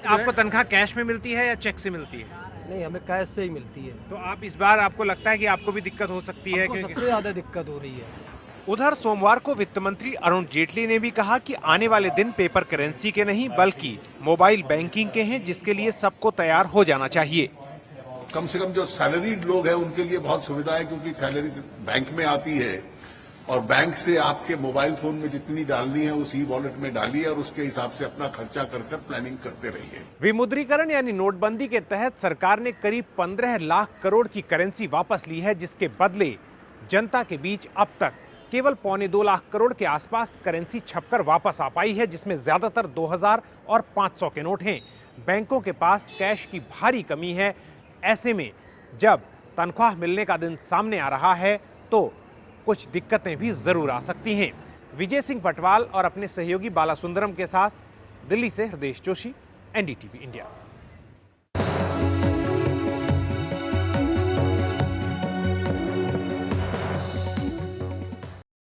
आपको तनख्वाह कैश में मिलती है या चेक से मिलती है? नहीं, हमें कैश से ही मिलती है। तो आप इस बार आपको लगता है कि आपको भी दिक्कत हो सकती है? सबसे ज्यादा दिक्कत हो रही है। उधर सोमवार को वित्त मंत्री अरुण जेटली ने भी कहा कि आने वाले दिन पेपर करेंसी के नहीं बल्कि मोबाइल बैंकिंग के हैं, जिसके लिए सबको तैयार हो जाना चाहिए। कम से कम जो सैलरीड लोग हैं उनके लिए बहुत सुविधा है, क्योंकि सैलरी बैंक में आती है और बैंक से आपके मोबाइल फोन में जितनी डालनी है उस ई वॉलेट में डालिए और उसके हिसाब से अपना खर्चा कर प्लानिंग करते रहिए। विमुद्रीकरण यानी नोटबंदी के तहत सरकार ने करीब 15 लाख करोड़ की करेंसी वापस ली है, जिसके बदले जनता के बीच अब तक केवल 2.25 लाख करोड़ के आसपास करेंसी छपकर वापस आ पाई है, जिसमें ज्यादातर 2000 और 500 के नोट हैं। बैंकों के पास कैश की भारी कमी है। ऐसे में जब तनख्वाह मिलने का दिन सामने आ रहा है तो कुछ दिक्कतें भी जरूर आ सकती हैं। विजय सिंह पटवाल और अपने सहयोगी बाला सुंदरम के साथ दिल्ली से हृदय जोशी, एनडीटीवी इंडिया।